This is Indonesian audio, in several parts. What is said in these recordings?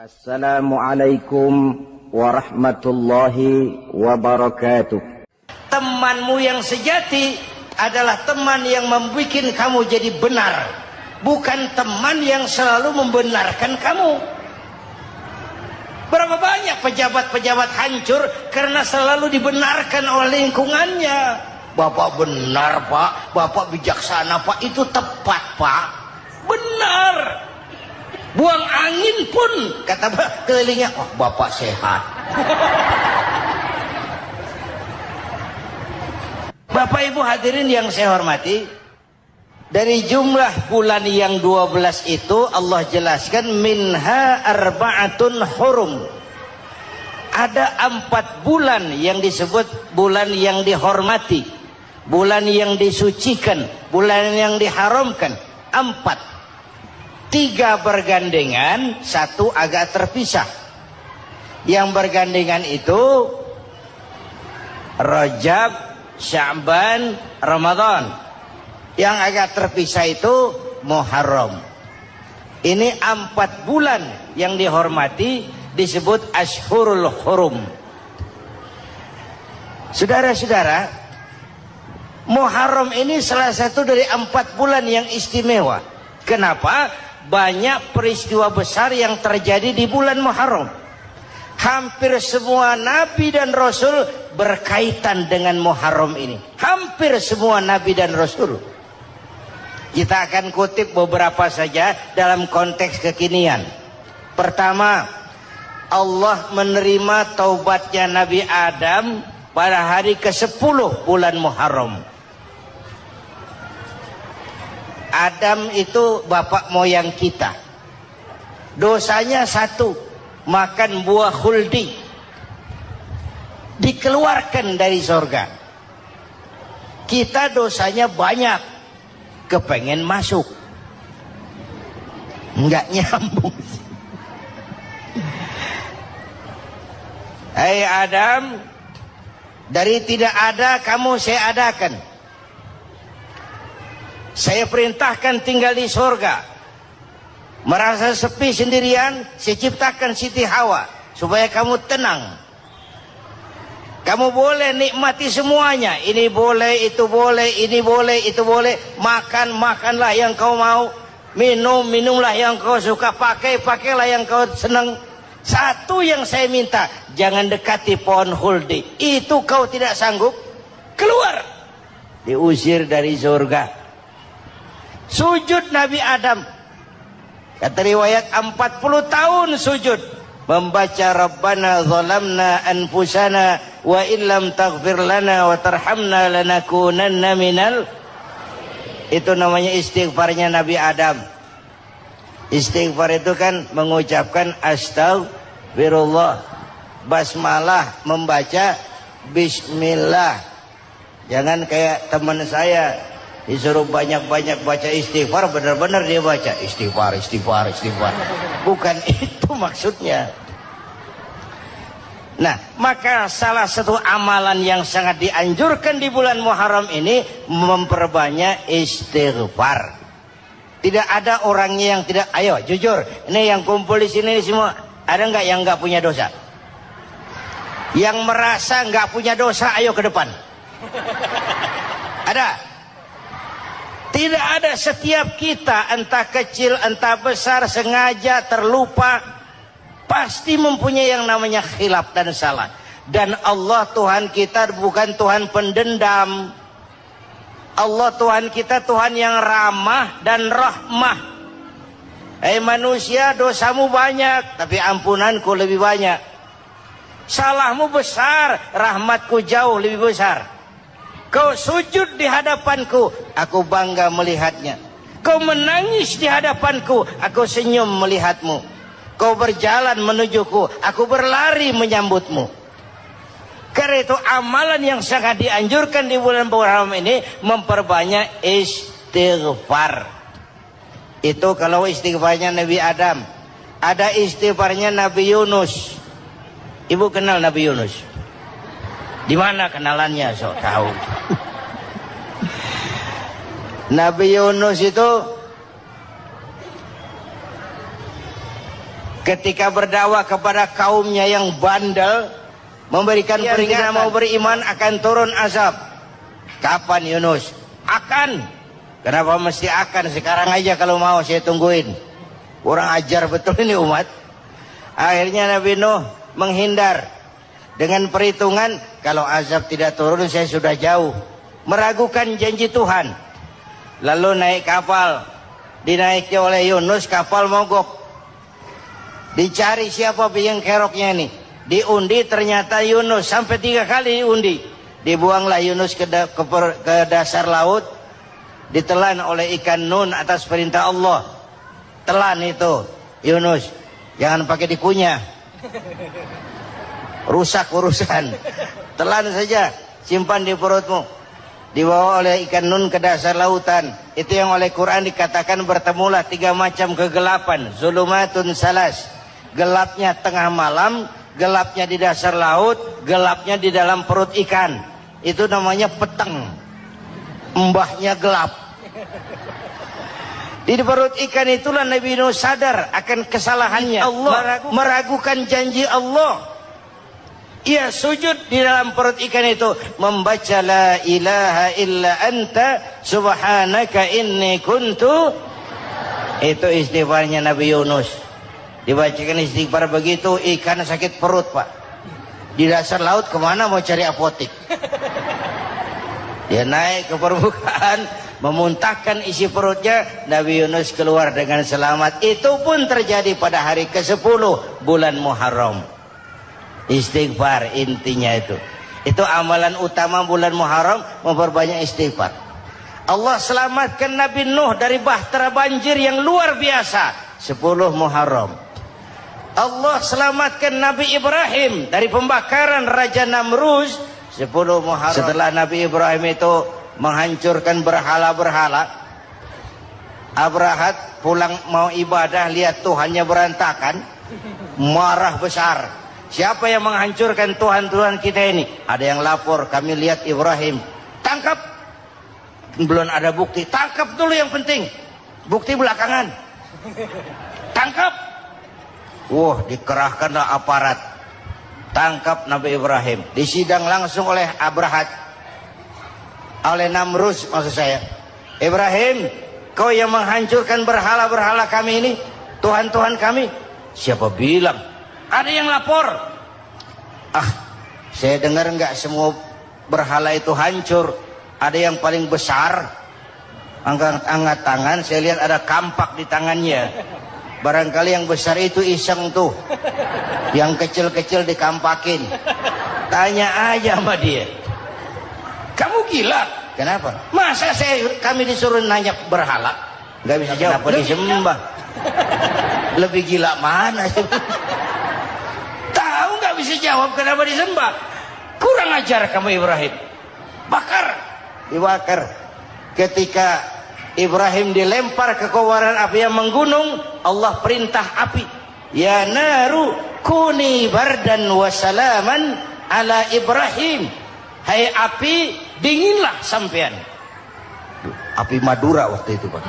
Assalamualaikum warahmatullahi wabarakatuh. Temanmu yang sejati adalah teman yang membuat kamu jadi benar, bukan teman yang selalu membenarkan kamu. Berapa banyak pejabat-pejabat hancur karena selalu dibenarkan oleh lingkungannya. Bapak benar pak, bapak bijaksana pak, itu tepat pak, benar. Buang angin pun kata kelilingnya, oh bapak sehat. Bapak ibu hadirin yang saya hormati, dari jumlah bulan yang 12 itu Allah jelaskan minha arba'atun hurum. Ada 4 bulan yang disebut bulan yang dihormati, bulan yang disucikan, bulan yang diharamkan. 4. 3 bergandengan, 1 agak terpisah. Yang bergandengan itu Rajab, Sya'ban, Ramadan. Yang agak terpisah itu Muharram. Ini 4 bulan yang dihormati disebut Ashhurul Hurum. Saudara-saudara, Muharram ini salah satu dari 4 bulan yang istimewa. Kenapa? Banyak peristiwa besar yang terjadi di bulan Muharram. Hampir semua nabi dan rasul berkaitan dengan Muharram ini. Hampir semua nabi dan rasul. Kita akan kutip beberapa saja dalam konteks kekinian. Pertama, Allah menerima taubatnya Nabi Adam pada hari ke-10 bulan Muharram. Adam itu bapak moyang kita. Dosanya 1, makan buah khuldi, dikeluarkan dari surga. Kita dosanya banyak, kepengen masuk, nggak nyambung. Hai Adam, dari tidak ada kamu saya adakan. Saya perintahkan tinggal di surga. Merasa sepi sendirian, saya ciptakan Siti Hawa supaya kamu tenang. Kamu boleh nikmati semuanya. Ini boleh, itu boleh, ini boleh, itu boleh. Makan, makanlah yang kau mau. Minum, minumlah yang kau suka. Pakai, pakailah yang kau senang. 1 yang saya minta, jangan dekati pohon khuldi. Itu kau tidak sanggup, keluar. Diusir dari surga. Sujud Nabi Adam, kata riwayat 40 tahun sujud, membaca Rabbana zalamna anfusana wa illam taghfir lana wa tarhamna lanakunanna minal. Itu namanya istighfarnya Nabi Adam. Istighfar itu kan mengucapkan astagfirullah, basmalah, membaca bismillah. Jangan kayak teman saya disuruh banyak-banyak baca istighfar, benar-benar dia baca istighfar, istighfar, istighfar. Bukan itu maksudnya. Nah, maka salah satu amalan yang sangat dianjurkan di bulan Muharram ini memperbanyak istighfar. Tidak ada orangnya yang tidak. Ayo jujur, ini yang kumpul di sini semua, ada nggak yang nggak punya dosa? Yang merasa nggak punya dosa, ayo ke depan. Ada? Tidak ada. Setiap kita, entah kecil entah besar, sengaja terlupa, pasti mempunyai yang namanya khilaf dan salah. Dan Allah Tuhan kita bukan Tuhan pendendam. Allah Tuhan kita Tuhan yang ramah dan rahmah. Hei manusia, dosamu banyak, tapi ampunanku lebih banyak. Salahmu besar, rahmatku jauh lebih besar. Kau sujud di hadapanku, aku bangga melihatnya. Kau menangis di hadapanku, aku senyum melihatmu. Kau berjalan menujuku, aku berlari menyambutmu. Karena itu amalan yang sangat dianjurkan di bulan Muharram ini memperbanyak istighfar. Itu kalau istighfarnya Nabi Adam. Ada istighfarnya Nabi Yunus. Ibu kenal Nabi Yunus? Di mana kenalannya? Sok tahu. Nabi Yunus itu ketika berdakwah kepada kaumnya yang bandel, memberikan peringatan mau beriman akan turun azab. Kapan Yunus? Akan. Kenapa mesti akan? Sekarang aja kalau mau saya tungguin. Kurang ajar betul ini umat. Akhirnya Nabi Nuh menghindar dengan perhitungan kalau azab tidak turun saya sudah jauh. Meragukan janji Tuhan. Lalu naik kapal, dinaiki oleh Yunus, kapal mogok. Dicari siapa biang keroknya ini. Diundi ternyata Yunus. Sampai 3 kali diundi. Dibuanglah Yunus ke dasar laut. Ditelan oleh ikan Nun atas perintah Allah. Telan itu Yunus. Jangan pakai dikunyah. Rusak urusan. Telan saja. Simpan di perutmu. Dibawa oleh ikan Nun ke dasar lautan. Itu yang oleh Quran dikatakan bertemulah 3 macam kegelapan. Zulumatun salas. Gelapnya tengah malam, gelapnya di dasar laut, gelapnya di dalam perut ikan. Itu namanya peteng. Mbahnya gelap. Di perut ikan itulah Nabi Nuh sadar akan kesalahannya. Allah meragukan janji Allah. Ia sujud di dalam perut ikan itu, membaca la ilaha illa anta subhanaka inni kuntu. Itu istighfarnya Nabi Yunus. Dibacakan istighfar begitu, ikan sakit perut pak. Di dasar laut kemana mau cari apotik? Dia naik ke permukaan, memuntahkan isi perutnya. Nabi Yunus keluar dengan selamat. Itu pun terjadi pada hari ke-10 bulan Muharram. Istighfar intinya itu. Itu amalan utama bulan Muharram, memperbanyak istighfar. Allah selamatkan Nabi Nuh dari bahtera banjir yang luar biasa 10 Muharram. Allah selamatkan Nabi Ibrahim dari pembakaran Raja Namruz 10 Muharram. Setelah Nabi Ibrahim itu menghancurkan berhala-berhala, Abrahat pulang mau ibadah, lihat Tuhannya berantakan, marah besar. Siapa yang menghancurkan Tuhan-Tuhan kita ini? Ada yang lapor, kami lihat Ibrahim. Tangkap. Belum ada bukti. Tangkap dulu yang penting. Bukti belakangan. Tangkap. Wah, dikerahkanlah aparat. Tangkap Nabi Ibrahim. Disidang langsung oleh Abrahat. Oleh Namruz maksud saya. Ibrahim, kau yang menghancurkan berhala-berhala kami ini, Tuhan-Tuhan kami. Siapa bilang? Ada yang lapor. Ah, saya dengar enggak semua berhala itu hancur. Ada yang paling besar. Angkat tangan, saya lihat ada kampak di tangannya. Barangkali yang besar itu iseng tuh. Yang kecil-kecil dikampakin. Tanya aja sama dia. Kamu gila? Kenapa? Masa kami disuruh nanya berhala? Gak bisa jawab. Kenapa disembah? Lebih gila mana? Tahu gak bisa jawab kenapa disembah? Kurang ajar kamu Ibrahim. Bakar. Dibakar. Ketika Ibrahim dilempar ke kobaran api yang menggunung, Allah perintah api, ya naru kuni bardan wa salaman ala Ibrahim. Hai api, dinginlah sampean. Api Madura waktu itu Pak.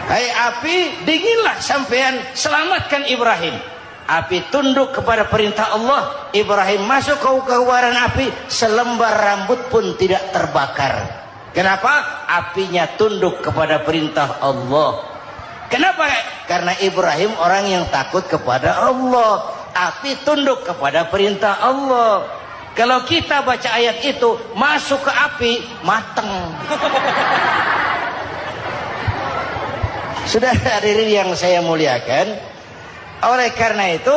Hai api, dinginlah sampean, selamatkan Ibrahim. Api tunduk kepada perintah Allah. Ibrahim masuk ke kobaran api, selembar rambut pun tidak terbakar. Kenapa? Apinya tunduk kepada perintah Allah. Kenapa? Karena Ibrahim orang yang takut kepada Allah. Api tunduk kepada perintah Allah. Kalau kita baca ayat itu, masuk ke api, mateng. Sudah hadirin yang saya muliakan, oleh karena itu,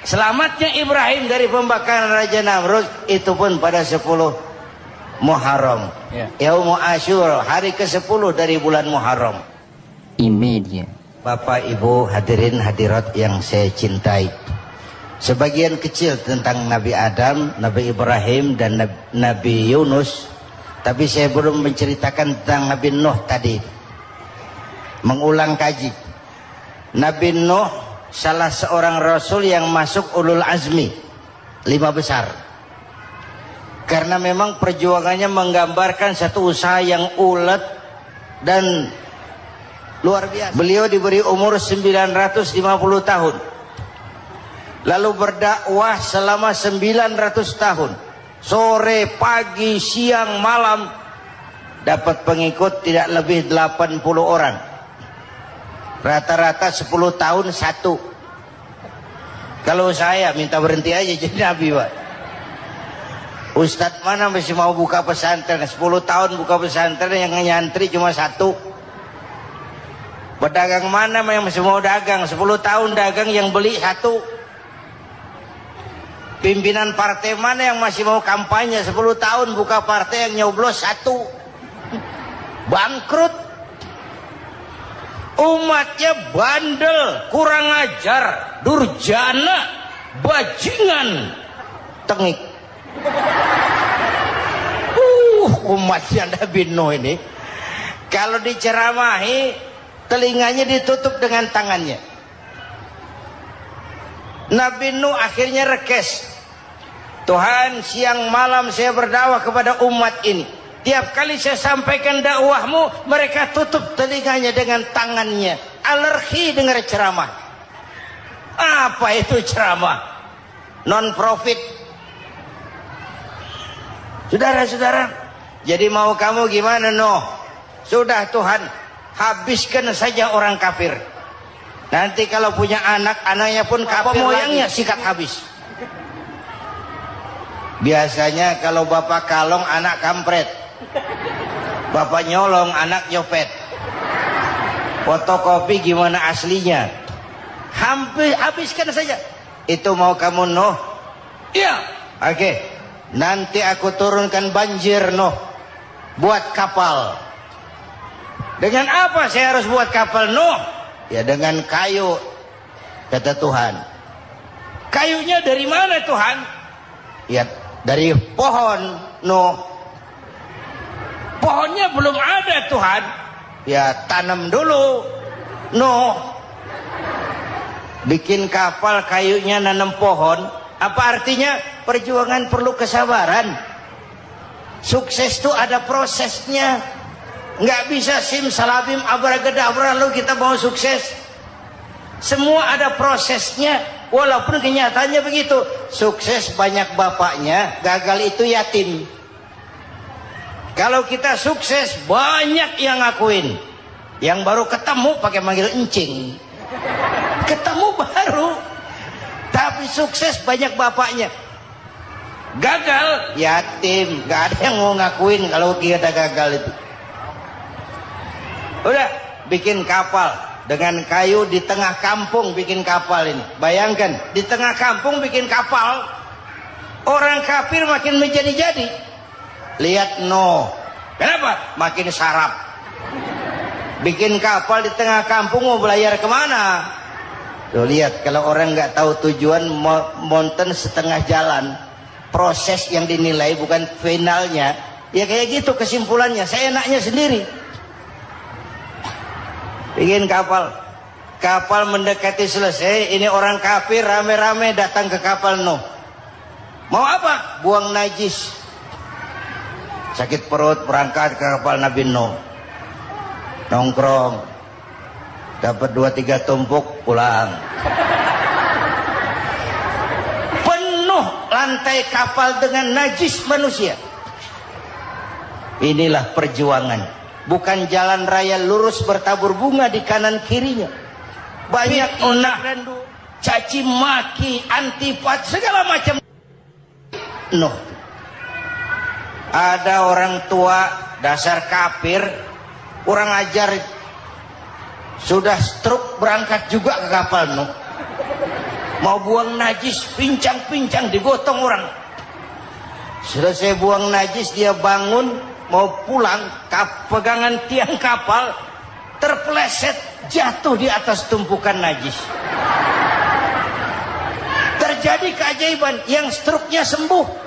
selamatnya Ibrahim dari pembakaran Raja Namrud, itu pun pada 10 Muharram. Yaumul Asyura, hari ke-10 dari bulan Muharram. Imedia. Bapak Ibu hadirin hadirat yang saya cintai, sebagian kecil tentang Nabi Adam, Nabi Ibrahim dan Nabi Yunus, tapi saya belum menceritakan tentang Nabi Nuh tadi. Mengulang kaji. Nabi Nuh salah seorang rasul yang masuk ulul azmi 5 besar. Karena memang perjuangannya menggambarkan satu usaha yang ulet dan Luar biasa. Beliau diberi umur 950 tahun. Lalu berdakwah selama 900 tahun. Sore, pagi, siang, malam. Dapat pengikut tidak lebih 80 orang. Rata-rata 10 tahun satu. Kalau saya minta berhenti aja jadi nabi, Pak. Ustadz mana masih mau buka pesantren? 10 tahun buka pesantren, yang nyantri cuma satu. Pedagang mana yang masih mau dagang? 10 tahun dagang, yang beli satu. Pimpinan partai mana yang masih mau kampanye? 10 tahun buka partai, yang nyoblos satu. Bangkrut. Umatnya bandel, kurang ajar, durjana, bajingan, tengik. Umatnya Nabi Nuh ini kalau diceramahi telinganya ditutup dengan tangannya. Nabi Nuh akhirnya rekes. Tuhan, siang malam saya berdakwah kepada umat ini. Tiap kali saya sampaikan dakwahmu, mereka tutup telinganya dengan tangannya. Alergi dengar ceramah. Apa itu ceramah? Non profit. Saudara-saudara, jadi mau kamu gimana, Noh? Sudah Tuhan, habiskan saja orang kafir. Nanti kalau punya anak, anaknya pun kafir, moyangnya sikat habis. Biasanya kalau bapak kalong, anak kampret. Bapak nyolong, anak nyopet. Fotokopi gimana aslinya? Hampir habiskan saja. Itu mau kamu, Noh? Iya. Oke. Nanti aku turunkan banjir, Noh. Buat kapal. Dengan apa saya harus buat kapal, Noh? Ya dengan kayu, kata Tuhan. Kayunya dari mana, Tuhan? Ya dari pohon, Noh. Pohonnya belum ada, Tuhan. Ya tanam dulu, Noh. Bikin kapal, kayunya nanam pohon. Apa artinya? Perjuangan perlu kesabaran. Sukses itu ada prosesnya. Nggak bisa simsalabim abracadabra lalu kita mau sukses. Semua ada prosesnya. Walaupun kenyataannya begitu. Sukses banyak bapaknya, gagal itu yatim. Kalau kita sukses banyak yang ngakuin. Yang baru ketemu pakai manggil encing. Ketemu baru. Tapi sukses banyak bapaknya. Gagal yatim, gak ada yang mau ngakuin kalau kita gagal itu. Udah bikin kapal dengan kayu di tengah kampung, bikin kapal ini. Bayangkan di tengah kampung bikin kapal. Orang kafir makin menjadi-jadi. Lihat Noh, kenapa? Makin sarap. Bikin kapal di tengah kampung, mau belayar kemana? Tuh lihat, kalau orang nggak tahu tujuan, mountain setengah jalan. Proses yang dinilai bukan finalnya. Ya kayak gitu kesimpulannya. Saya enaknya sendiri. Bikin kapal. Kapal mendekati selesai. Ini orang kafir rame-rame datang ke kapal Nuh. Mau apa? Buang najis. Sakit perut, berangkat ke kapal Nabi Nuh. Nongkrong. Dapat 2-3 tumpuk, pulang. Penuh lantai kapal dengan najis manusia. Inilah perjuangan. Bukan jalan raya lurus bertabur bunga di kanan kirinya. Banyak onak randu, caci maki, antipat, segala macam. Nuh. Ada orang tua dasar kafir, kurang ajar, sudah stroke berangkat juga ke kapal Nuh. Mau buang najis, pincang-pincang digotong orang. Selesai buang najis dia bangun mau pulang, pegangan tiang kapal terpeleset jatuh di atas tumpukan najis. Terjadi keajaiban, yang stroke-nya sembuh.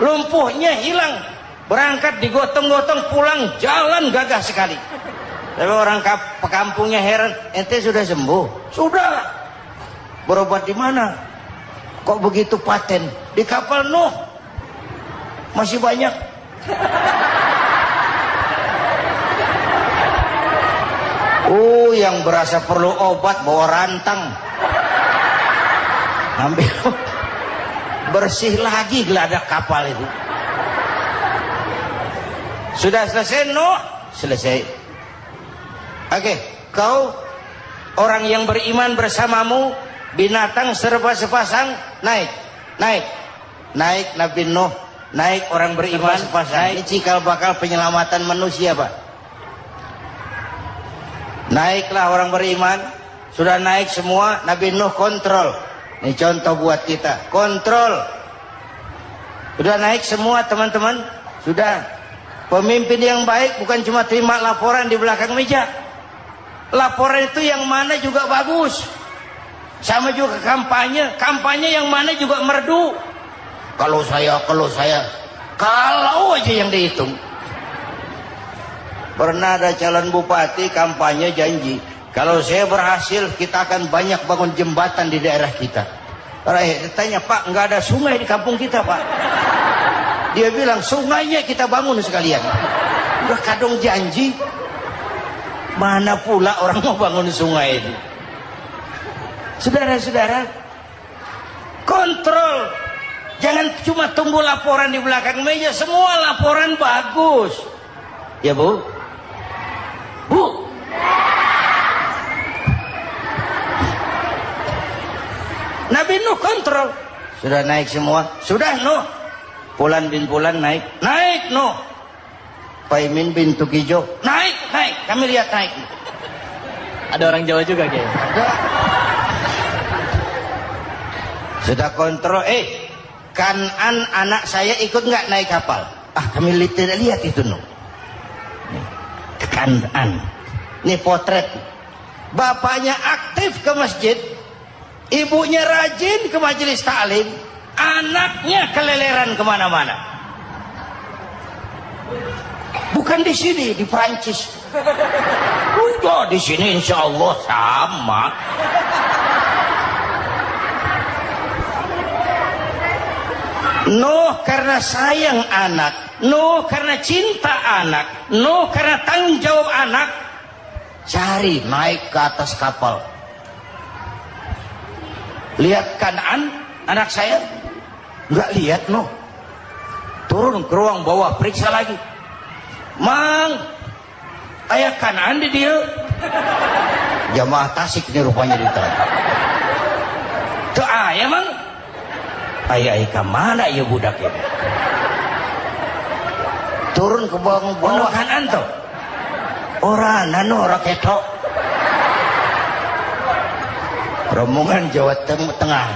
Lumpuhnya hilang, berangkat digotong-gotong pulang, jalan gagah sekali. Tapi orang kampungnya heran, ente sudah sembuh? Sudah. Berobat di mana? Kok begitu paten? Di kapal Nuh. Masih banyak. Yang berasa perlu obat bawa rantang. Ambil bersih lagi geladak kapal itu. Sudah selesai, Nuh? Selesai. Oke, kau orang yang beriman bersamamu, binatang serba sepasang, naik Nabi Nuh, naik orang beriman sepasang. Ini cikal bakal penyelamatan manusia, Pak. Naiklah orang beriman, sudah naik semua, Nabi Nuh kontrol. Ini contoh buat kita, kontrol. Sudah naik semua teman-teman, sudah. Pemimpin yang baik bukan cuma terima laporan di belakang meja. Laporan itu yang mana juga bagus. Sama juga kampanye, kampanye yang mana juga merdu. Kalau aja yang dihitung. Pernah ada calon bupati kampanye janji, kalau saya berhasil kita akan banyak bangun jembatan di daerah kita. Tanya, Pak, nggak ada sungai di kampung kita, Pak. Dia bilang, sungainya kita bangun sekalian. Udah kadung janji, mana pula orang mau bangun sungai itu. Saudara-saudara, kontrol. Jangan cuma tunggu laporan di belakang meja, semua laporan bagus. Ya, Bu? Bu, Nabi Nuh kontrol. Sudah naik semua. Sudah, Nuh. Pulan bin Pulan naik. Naik, Nuh. Paimin bin Tukijo naik. Kami lihat naik. Ada orang Jawa juga, Kiai. Sudah kontrol. Kanan anak saya ikut nggak naik kapal? Kami tidak lihat itu, Nuh. Kanan. Ini potret. Bapaknya aktif ke masjid, ibunya rajin ke majelis taklim, anaknya keleleran kemana-mana. Bukan di sini, di Prancis. Udah di sini insya Allah sama. Nuh karena sayang anak, Nuh karena cinta anak, Nuh karena tanggung jawab anak, cari naik ke atas kapal. Lihat Kanaan, anak saya, nggak lihat, Nuh. Turun ke ruang bawah, periksa lagi. Mang, ayah Kanaan di dia. Jamaah Tasik ini rupanya ditanya. Tuh ayah, Mang. Ayah ke mana ya budak ini? Turun ke bawah Kanaan tuh. Orang raketok. Rombongan Jawa Tengah.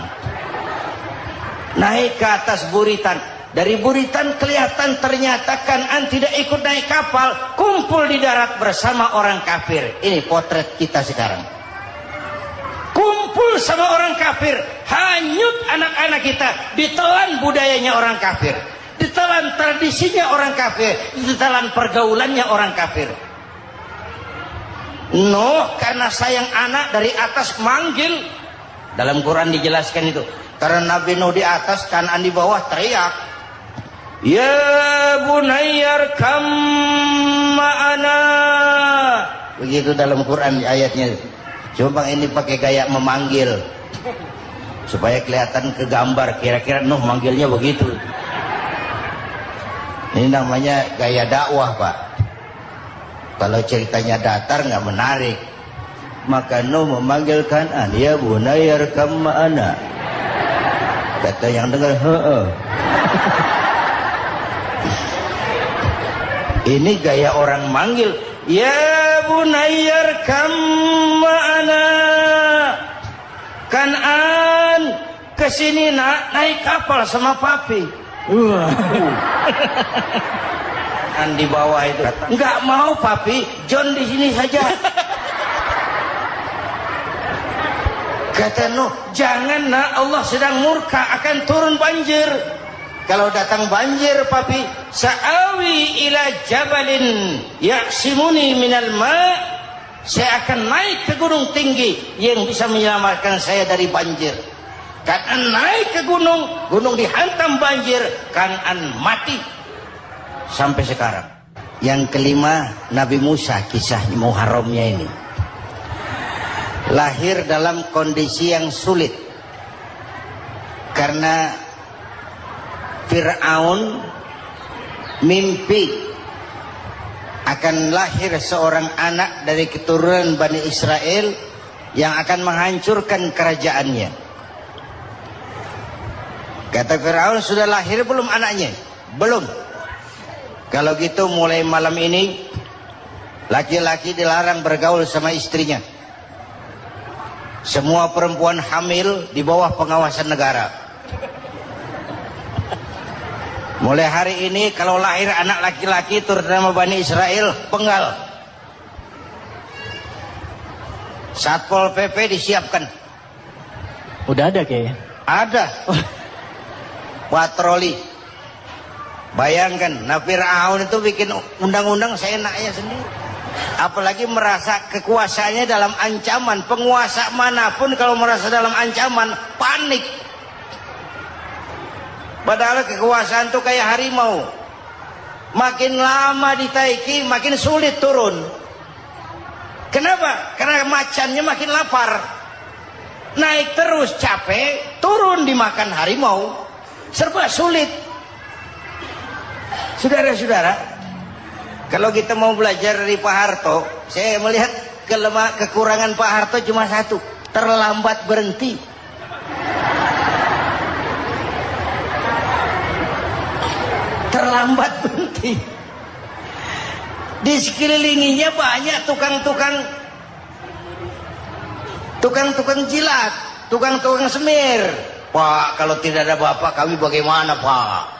Naik ke atas buritan. Dari buritan kelihatan ternyata Kanaan tidak ikut naik kapal, kumpul di darat bersama orang kafir. Ini potret kita sekarang. Kumpul sama orang kafir, hanyut anak-anak kita, ditelan budayanya orang kafir, ditelan tradisinya orang kafir, ditelan pergaulannya orang kafir. Nuh karena sayang anak dari atas manggil. Dalam Quran dijelaskan itu. Karena Nabi Nuh di atas, Kanaan di bawah, teriak, ya bunayyar kam ma'ana. Begitu dalam Quran ayatnya. Cuma ini pakai gaya memanggil supaya kelihatan kegambar, kira-kira Nuh manggilnya begitu. Ini namanya gaya dakwah, Pak. Kalau ceritanya datar nggak menarik, maka Nuh memanggil Kanaan, ya bunayyar kam ma'ana. Kata yang dengar, ini gaya orang manggil, ya bunayyar kam ma'ana. Kanaan, kesini nak, naik kapal sama papi. Di bawah itu nggak mau, papi, John di sini saja. Kata Nuh, jangan nak, Allah sedang murka, akan turun banjir. Kalau datang banjir, papi, sa'awi ila jabalin ya'simuni minal ma', saya akan naik ke gunung tinggi yang bisa menyelamatkan saya dari banjir. Kanaan naik ke gunung, gunung dihantam banjir, Kanaan mati. Sampai sekarang. Yang kelima, Nabi Musa, kisah Muharramnya ini. lahir dalam kondisi yang sulit karena Fir'aun mimpi akan lahir seorang anak dari keturunan Bani Israel yang akan menghancurkan kerajaannya. Kata Fir'aun, sudah lahir belum anaknya? Belum. Kalau gitu mulai malam ini laki-laki dilarang bergaul sama istrinya. Semua perempuan hamil di bawah pengawasan negara. Mulai hari ini kalau lahir anak laki-laki turut nama Bani Israel, penggal. Satpol PP disiapkan. Udah ada kayaknya. Ada. Patroli. Bayangkan, nah Fir'aun itu bikin undang-undang seenaknya sendiri. Apalagi merasa kekuasaannya dalam ancaman. Penguasa manapun kalau merasa dalam ancaman, panik. Padahal kekuasaan itu kayak harimau. Makin lama ditaiki, makin sulit turun. Kenapa? Karena macannya makin lapar. Naik terus capek, turun dimakan harimau. Serba sulit. Saudara-saudara, kalau kita mau belajar dari Pak Harto, saya melihat kekurangan Pak Harto cuma satu, terlambat berhenti. Terlambat berhenti. Di sekelilinginya banyak tukang-tukang jilat, tukang-tukang semir. Pak, kalau tidak ada bapak kami bagaimana, Pak?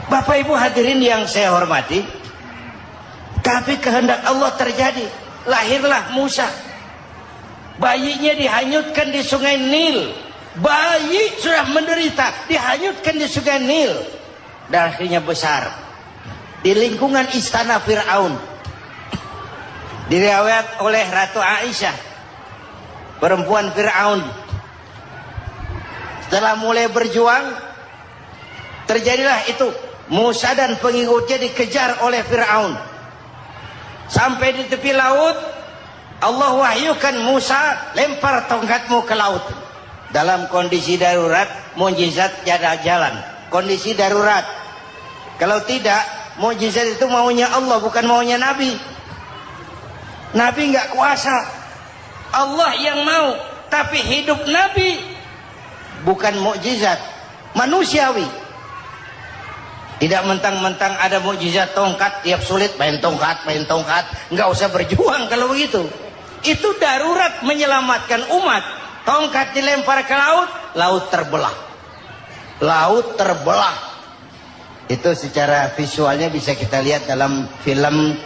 Bapak Ibu hadirin yang saya hormati, tapi kehendak Allah terjadi. Lahirlah Musa. Bayinya dihanyutkan di sungai Nil. Bayi sudah menderita, dihanyutkan di sungai Nil. Dan akhirnya besar di lingkungan istana Fir'aun. Diriwayat oleh Ratu Aisyah, perempuan Fir'aun. Setelah mulai berjuang, terjadilah itu. Musa dan pengikutnya dikejar oleh Fir'aun. Sampai di tepi laut, Allah wahyukan Musa, lempar tongkatmu ke laut. Dalam kondisi darurat, mukjizat tiada jalan. Kondisi darurat. Kalau tidak, mukjizat itu maunya Allah, bukan maunya Nabi. Nabi nggak kuasa. Allah yang mau. Tapi hidup Nabi bukan mukjizat, manusiawi. Tidak mentang-mentang ada mukjizat tongkat, tiap sulit main tongkat. Nggak usah berjuang kalau begitu. Itu darurat menyelamatkan umat. Tongkat dilempar ke laut, laut terbelah. Laut terbelah. Itu secara visualnya bisa kita lihat dalam film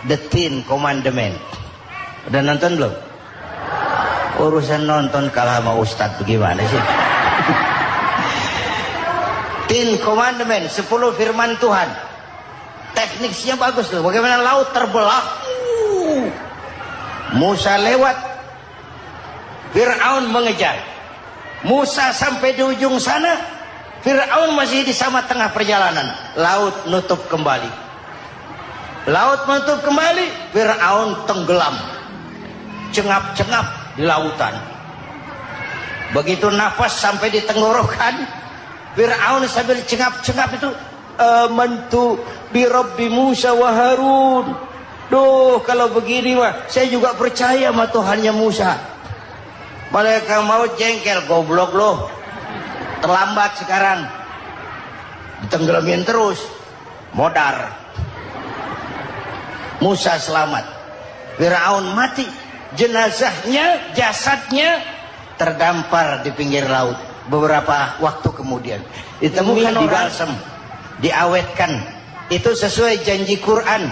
The Ten Commandments. Udah nonton belum? Urusan nonton kalah sama Ustadz bagaimana sih? Ten Commandments, 10 firman Tuhan. Tekniknya bagus tuh. Bagaimana laut terbelah. Musa lewat, Fir'aun mengejar. Musa sampai di ujung sana, Fir'aun masih di sama tengah perjalanan. Laut nutup kembali. Laut menutup kembali, Fir'aun tenggelam. Cengap-cengap di lautan. Begitu nafas sampai di tenggorokan, Fir'aun sambil cengap-cengap itu, amantu bi Rabbi Musa wa Harun. Duh, kalau begini mah saya juga percaya sama Tuhannya Musa. Malaikat maut jengkel, goblok loh. Terlambat sekarang. Ditenggelamin terus. Modar. Musa selamat. Fir'aun mati. Jenazahnya, jasadnya terdampar di pinggir laut. Beberapa waktu kemudian ditemukan di balsam, diawetkan. Itu sesuai janji Quran.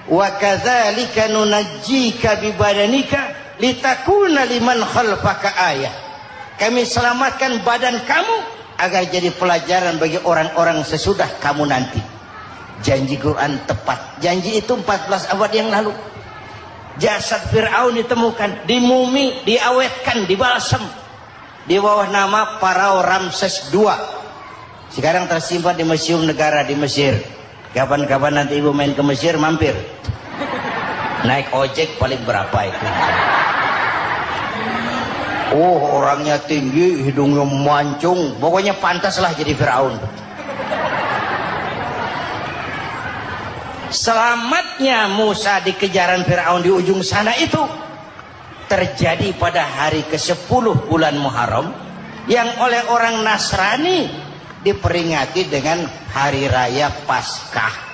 Wa kadzalika nunajjika bi badanika litakuna liman khalfaka ayah. Kami selamatkan badan kamu agar jadi pelajaran bagi orang-orang sesudah kamu nanti. Janji Quran tepat. Janji itu 14 abad yang lalu. Jasad Fir'aun ditemukan, dimumi, diawetkan, dibalsam di bawah nama Farao Ramses II. Sekarang tersimpan di Museum Negara di Mesir. Kapan-kapan nanti ibu main ke Mesir, mampir. Naik ojek paling berapa itu? Oh, orangnya tinggi, hidungnya mancung, pokoknya pantaslah jadi Firaun. Selamatnya Musa di kejaran Firaun di ujung sana itu terjadi pada hari ke-10 bulan Muharram, yang oleh orang Nasrani diperingati dengan hari raya Paskah.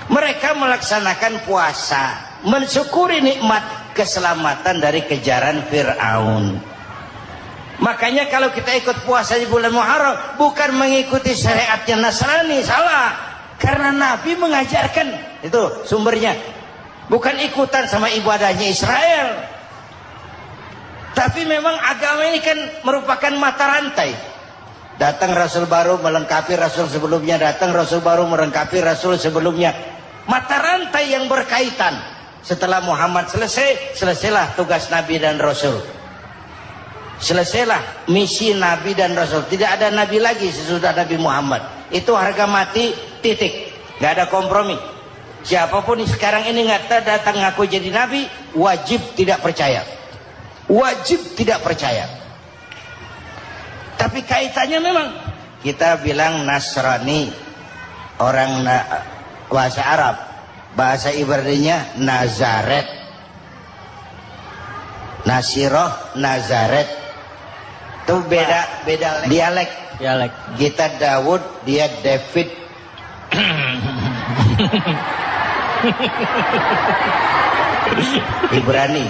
Mereka melaksanakan puasa, mensyukuri nikmat keselamatan dari kejaran Fir'aun. Makanya kalau kita ikut puasa di bulan Muharram, bukan mengikuti syariatnya Nasrani, salah. Karena Nabi mengajarkan, itu sumbernya. Bukan ikutan sama ibadahnya Israel. Tapi memang agama ini kan merupakan mata rantai. Datang Rasul baru melengkapi Rasul sebelumnya, datang Rasul baru melengkapi Rasul sebelumnya. Mata rantai yang berkaitan. Setelah Muhammad selesai, selesailah tugas Nabi dan Rasul. Selesailah misi Nabi dan Rasul. Tidak ada Nabi lagi sesudah Nabi Muhammad. Itu harga mati, titik. Gak ada kompromi. Siapapun sekarang ini nggak datang ngaku jadi Nabi, wajib tidak percaya. Wajib tidak percaya. Tapi kaitannya memang kita bilang Nasrani, orang bahasa Arab, bahasa Ibraninya Nazaret, Nasiroh, Nazaret. Itu beda dialek. Kita Daud, dia David. Ibrani.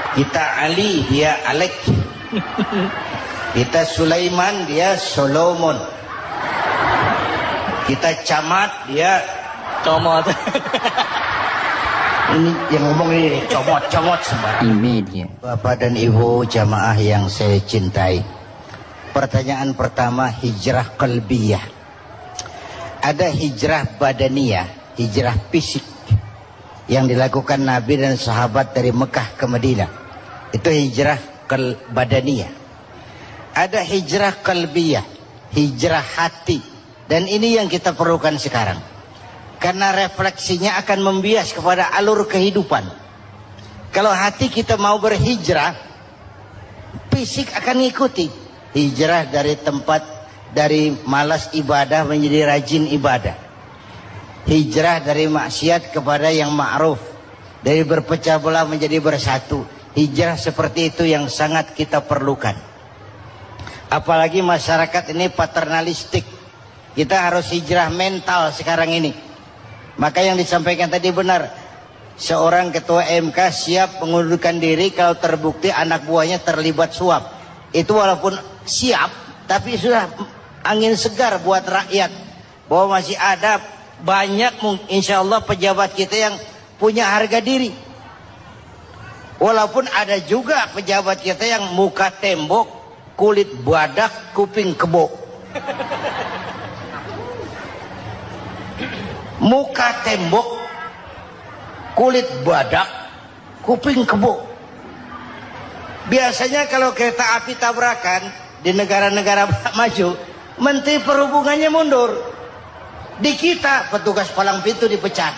Kita Ali, dia Alek. Kita Sulaiman, dia Solomon. Kita Camat, dia Comot. Ini yang ngomong ini comot sembarang. Ini dia. Bapak dan Ibu jamaah yang saya cintai, pertanyaan pertama, hijrah qalbiyah. Ada hijrah badaniyah, hijrah fisik yang dilakukan Nabi dan sahabat dari Mekah ke Madinah. Itu hijrah badaniyah. Ada hijrah qalbiyah, hijrah hati. Dan ini yang kita perlukan sekarang. Karena refleksinya akan membias kepada alur kehidupan. Kalau hati kita mau berhijrah, fisik akan ngikuti. Hijrah dari tempat, dari malas ibadah menjadi rajin ibadah. Hijrah dari maksiat kepada yang ma'ruf. Dari berpecah belah menjadi bersatu. Hijrah seperti itu yang sangat kita perlukan. Apalagi masyarakat ini paternalistik. Kita harus hijrah mental sekarang ini. Maka yang disampaikan tadi benar. Seorang ketua MK siap mengundurkan diri kalau terbukti anak buahnya terlibat suap. Itu walaupun siap, tapi sudah angin segar buat rakyat. Bahwa masih ada banyak insya Allah pejabat kita yang punya harga diri. Walaupun ada juga pejabat kita yang muka tembok, kulit badak, kuping kebo. Muka tembok, kulit badak, kuping kebo. Biasanya kalau kereta api tabrakan di negara-negara maju, Menteri Perhubungannya mundur. Di kita petugas palang pintu dipecat.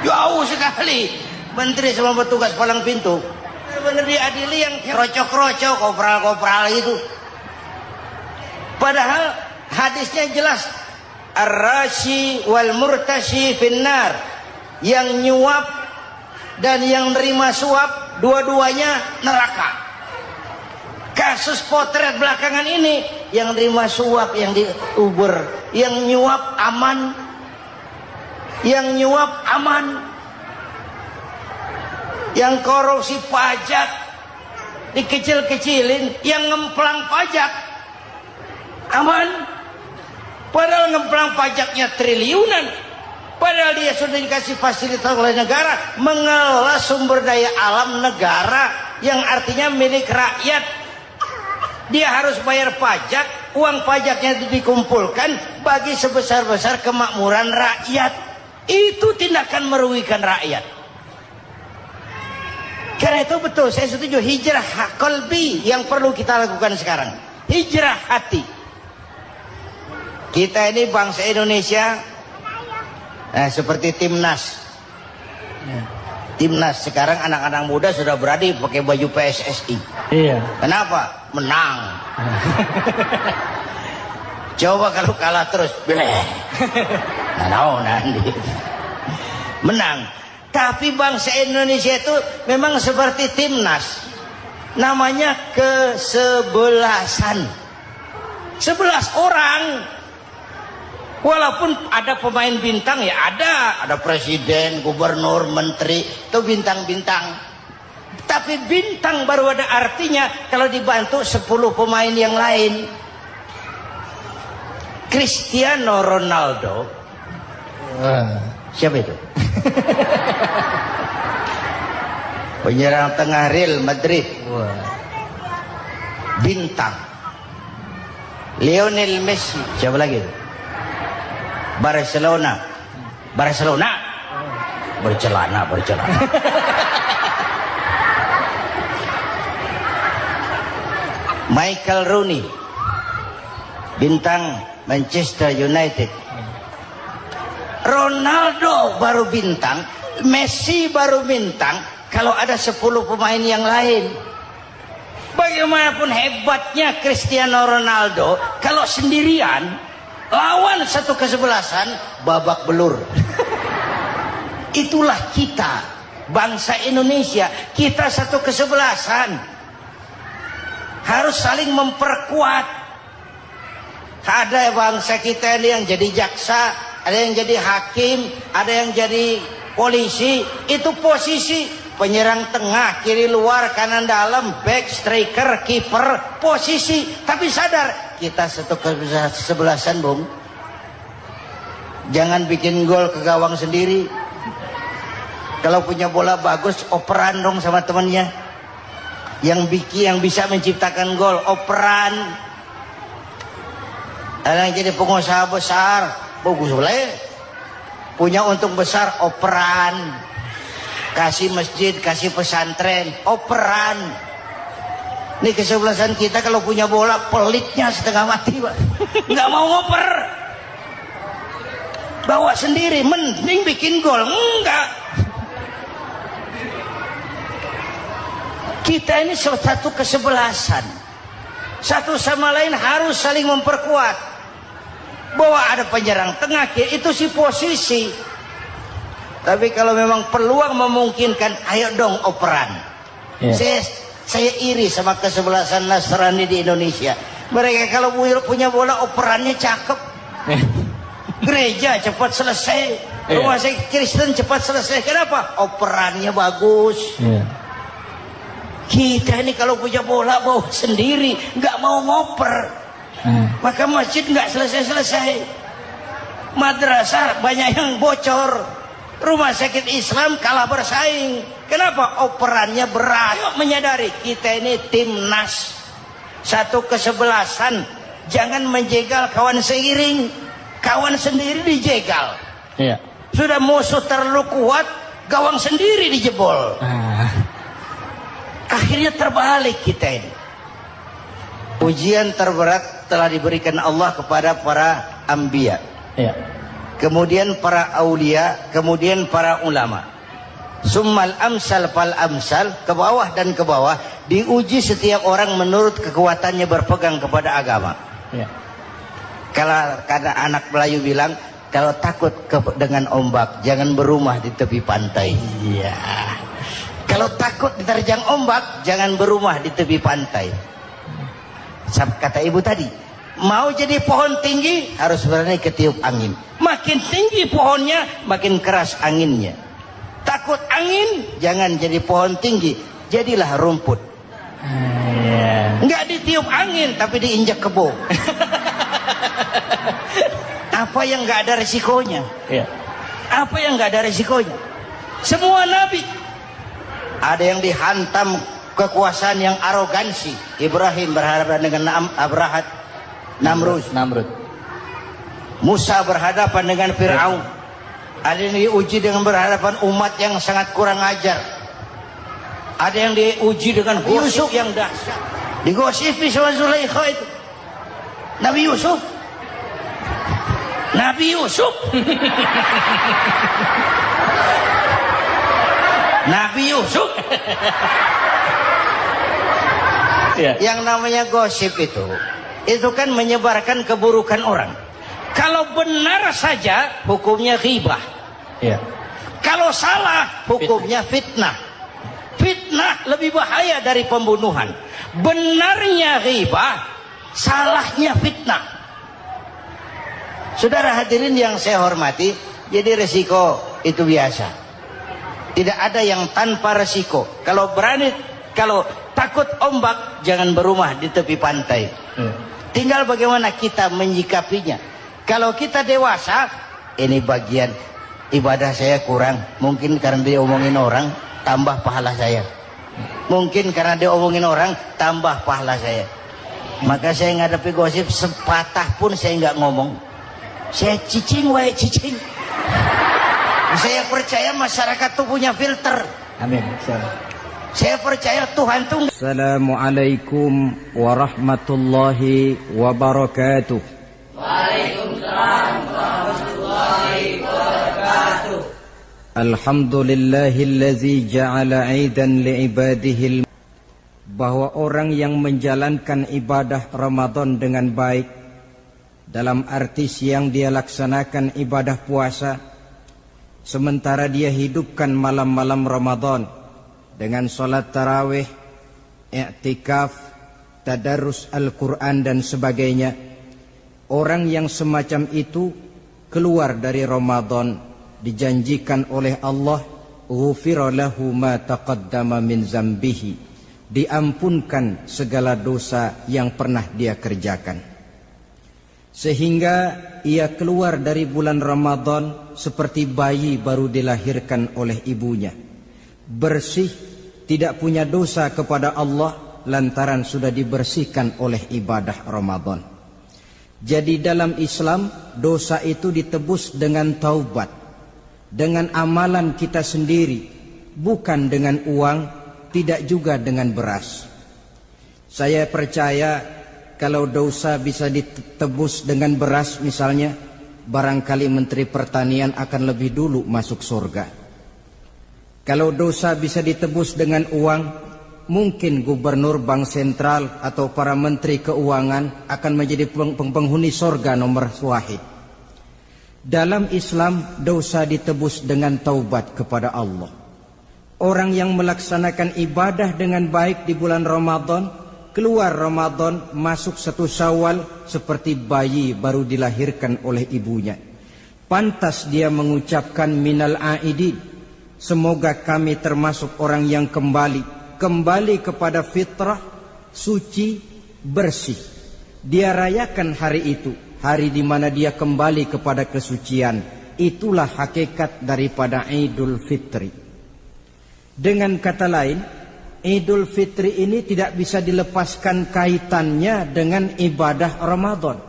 Jauh sekali Menteri sama petugas palang pintu. Benar diadili yang krocok-krocok, kopral-kopral itu. Padahal hadisnya jelas, ar-rashi wal murtashi finnar. Yang nyuap dan yang nerima suap, dua-duanya neraka. Kasus potret belakangan ini, yang nerima suap, yang diuber, yang nyuap aman, yang nyuap aman, yang korupsi pajak dikecil-kecilin, yang ngemplang pajak aman. Padahal ngemplang pajaknya triliunan. Padahal dia sudah dikasih fasilitas oleh negara mengelola sumber daya alam negara yang artinya milik rakyat. Dia harus bayar pajak, uang pajaknya itu dikumpulkan bagi sebesar-besar kemakmuran rakyat. Itu tindakan merugikan rakyat. Karena itu betul, saya setuju, hijrah qalbi yang perlu kita lakukan sekarang. Hijrah hati. Kita ini bangsa Indonesia Nah, seperti timnas. Ya. Timnas sekarang anak-anak muda sudah berani pakai baju PSSI. Iya. Kenapa? Menang. Coba kalau kalah terus, bleh. Nah, nanti. Menang. Tapi bangsa Indonesia itu memang seperti timnas. Namanya kesebelasan. 11 orang. Walaupun ada pemain bintang ya ada presiden, gubernur, menteri, itu bintang-bintang. Tapi bintang baru ada artinya kalau dibantu 10 pemain yang lain. Cristiano Ronaldo. Siapa itu? Penyerang tengah Real Madrid. Bintang. Lionel Messi. Siapa lagi? Barcelona. Bercelana. Michael Rooney. Bintang Manchester United. Ronaldo baru bintang, Messi baru bintang kalau ada 10 pemain yang lain. Bagaimanapun hebatnya Cristiano Ronaldo, kalau sendirian lawan satu kesebelasan babak belur. Itulah kita, bangsa Indonesia. Kita satu kesebelasan, harus saling memperkuat. Ada bangsa kita ini yang jadi jaksa, ada yang jadi hakim, ada yang jadi polisi. Itu posisi penyerang tengah, kiri luar, kanan dalam, back, striker, kiper, posisi. Tapi sadar kita satu kesebelasan, Bung. Jangan bikin gol ke gawang sendiri. Kalau punya bola bagus, operan dong sama temannya. Yang bisa menciptakan gol, operan. Ada yang jadi pengusaha besar, bagus boleh. Punya untung besar, operan. Kasih masjid, kasih pesantren, operan. Ini kesebelasan kita kalau punya bola pelitnya setengah mati, Pak. Nggak mau ngoper. Bawa sendiri, mending bikin gol. Enggak. Kita ini satu kesebelasan. Satu sama lain harus saling memperkuat. Bahwa ada penyerang tengah, itu si posisi. Tapi kalau memang peluang memungkinkan, ayo dong operan. Saya iri sama kesebelasan Nasrani di Indonesia. Mereka kalau punya bola operannya cakep. Gereja cepat selesai, rumah sakit Kristen cepat selesai. Kenapa? Operannya bagus. Kita ini kalau punya bola bawa sendiri, nggak mau ngoper. Maka masjid nggak selesai-selesai. Madrasah banyak yang bocor. Rumah sakit Islam kalah bersaing. Kenapa? Operannya berat. Ayo menyadari kita ini timnas, satu kesebelasan. Jangan menjegal kawan seiring. Kawan sendiri dijegal. Sudah musuh terlalu kuat, gawang sendiri dijebol. Akhirnya terbalik kita ini. Ujian terberat telah diberikan Allah kepada para anbiya. Kemudian para aulia, kemudian para ulama. Summal amsal fal amsal, ke bawah dan ke bawah, diuji setiap orang menurut kekuatannya berpegang kepada agama. Kalau karena anak Melayu bilang, kalau takut dengan ombak, jangan berumah di tepi pantai. Kalau takut diterjang ombak, jangan berumah di tepi pantai. Kata ibu tadi, mau jadi pohon tinggi harus berani ketiup angin. Makin tinggi pohonnya, makin keras anginnya. Takut angin, jangan jadi pohon tinggi, jadilah rumput. Nggak ditiup angin, tapi diinjak kebo. Apa yang nggak ada resikonya? Apa yang nggak ada resikonya? Semua nabi ada yang dihantam kekuasaan yang arogansi. Ibrahim berhadapan dengan Namrud. Musa berhadapan dengan Fir'aun. Ada yang diuji dengan berhadapan umat yang sangat kurang ajar. Ada yang diuji dengan Yusuf yang dahsyat. Digosipi sama Zulaikha itu. Nabi Yusuf Nabi Yusuf. Nabi Yusuf. Ya. Yang namanya gosip itu kan menyebarkan keburukan orang. Kalau benar saja hukumnya ghibah. Ya. Kalau salah hukumnya fitnah. Fitnah lebih bahaya dari pembunuhan. Benarnya ghibah, salahnya fitnah. Saudara hadirin yang saya hormati, jadi resiko itu biasa. Tidak ada yang tanpa resiko. Kalau berani, kalau takut ombak, jangan berumah di tepi pantai. Tinggal bagaimana kita menyikapinya. Kalau kita dewasa, ini bagian ibadah saya kurang. Mungkin karena dia omongin orang, tambah pahala saya. Mungkin karena dia omongin orang, tambah pahala saya. Maka saya ngadepi gosip, sepatah pun saya nggak ngomong. Saya cicing, cicing. Saya percaya masyarakat itu punya filter. Amin. Saya percaya Tuhan itu. Assalamualaikum warahmatullahi wabarakatuh. Waalaikumsalam warahmatullahi wabarakatuh. Alhamdulillahillazi ja'ala 'aidan li'ibadihi. Bahwa orang yang menjalankan ibadah Ramadan dengan baik, dalam arti siang dia laksanakan ibadah puasa, sementara dia hidupkan malam-malam Ramadan dengan sholat tarawih, i'tikaf, tadarus Al-Quran dan sebagainya. Orang yang semacam itu keluar dari Ramadan dijanjikan oleh Allah, ghufira lahu ma taqaddama min zambihi, diampunkan segala dosa yang pernah dia kerjakan. Sehingga ia keluar dari bulan Ramadan seperti bayi baru dilahirkan oleh ibunya, bersih, tidak punya dosa kepada Allah lantaran sudah dibersihkan oleh ibadah Ramadan. Jadi dalam Islam, dosa itu ditebus dengan taubat, dengan amalan kita sendiri, bukan dengan uang, tidak juga dengan beras. Saya percaya kalau dosa bisa ditebus dengan beras misalnya, barangkali Menteri Pertanian akan lebih dulu masuk surga. Kalau dosa bisa ditebus dengan uang, mungkin Gubernur Bank Sentral atau para Menteri Keuangan akan menjadi penghuni surga nomor wahid. Dalam Islam, dosa ditebus dengan taubat kepada Allah. Orang yang melaksanakan ibadah dengan baik di bulan Ramadan, keluar Ramadan, masuk 1 Syawal seperti bayi baru dilahirkan oleh ibunya. Pantas dia mengucapkan minal aidin, semoga kami termasuk orang yang kembali kepada fitrah, suci, bersih. Dia rayakan hari itu, hari di mana dia kembali kepada kesucian. Itulah hakikat daripada Idul Fitri. Dengan kata lain, Idul Fitri ini tidak bisa dilepaskan kaitannya dengan ibadah Ramadan.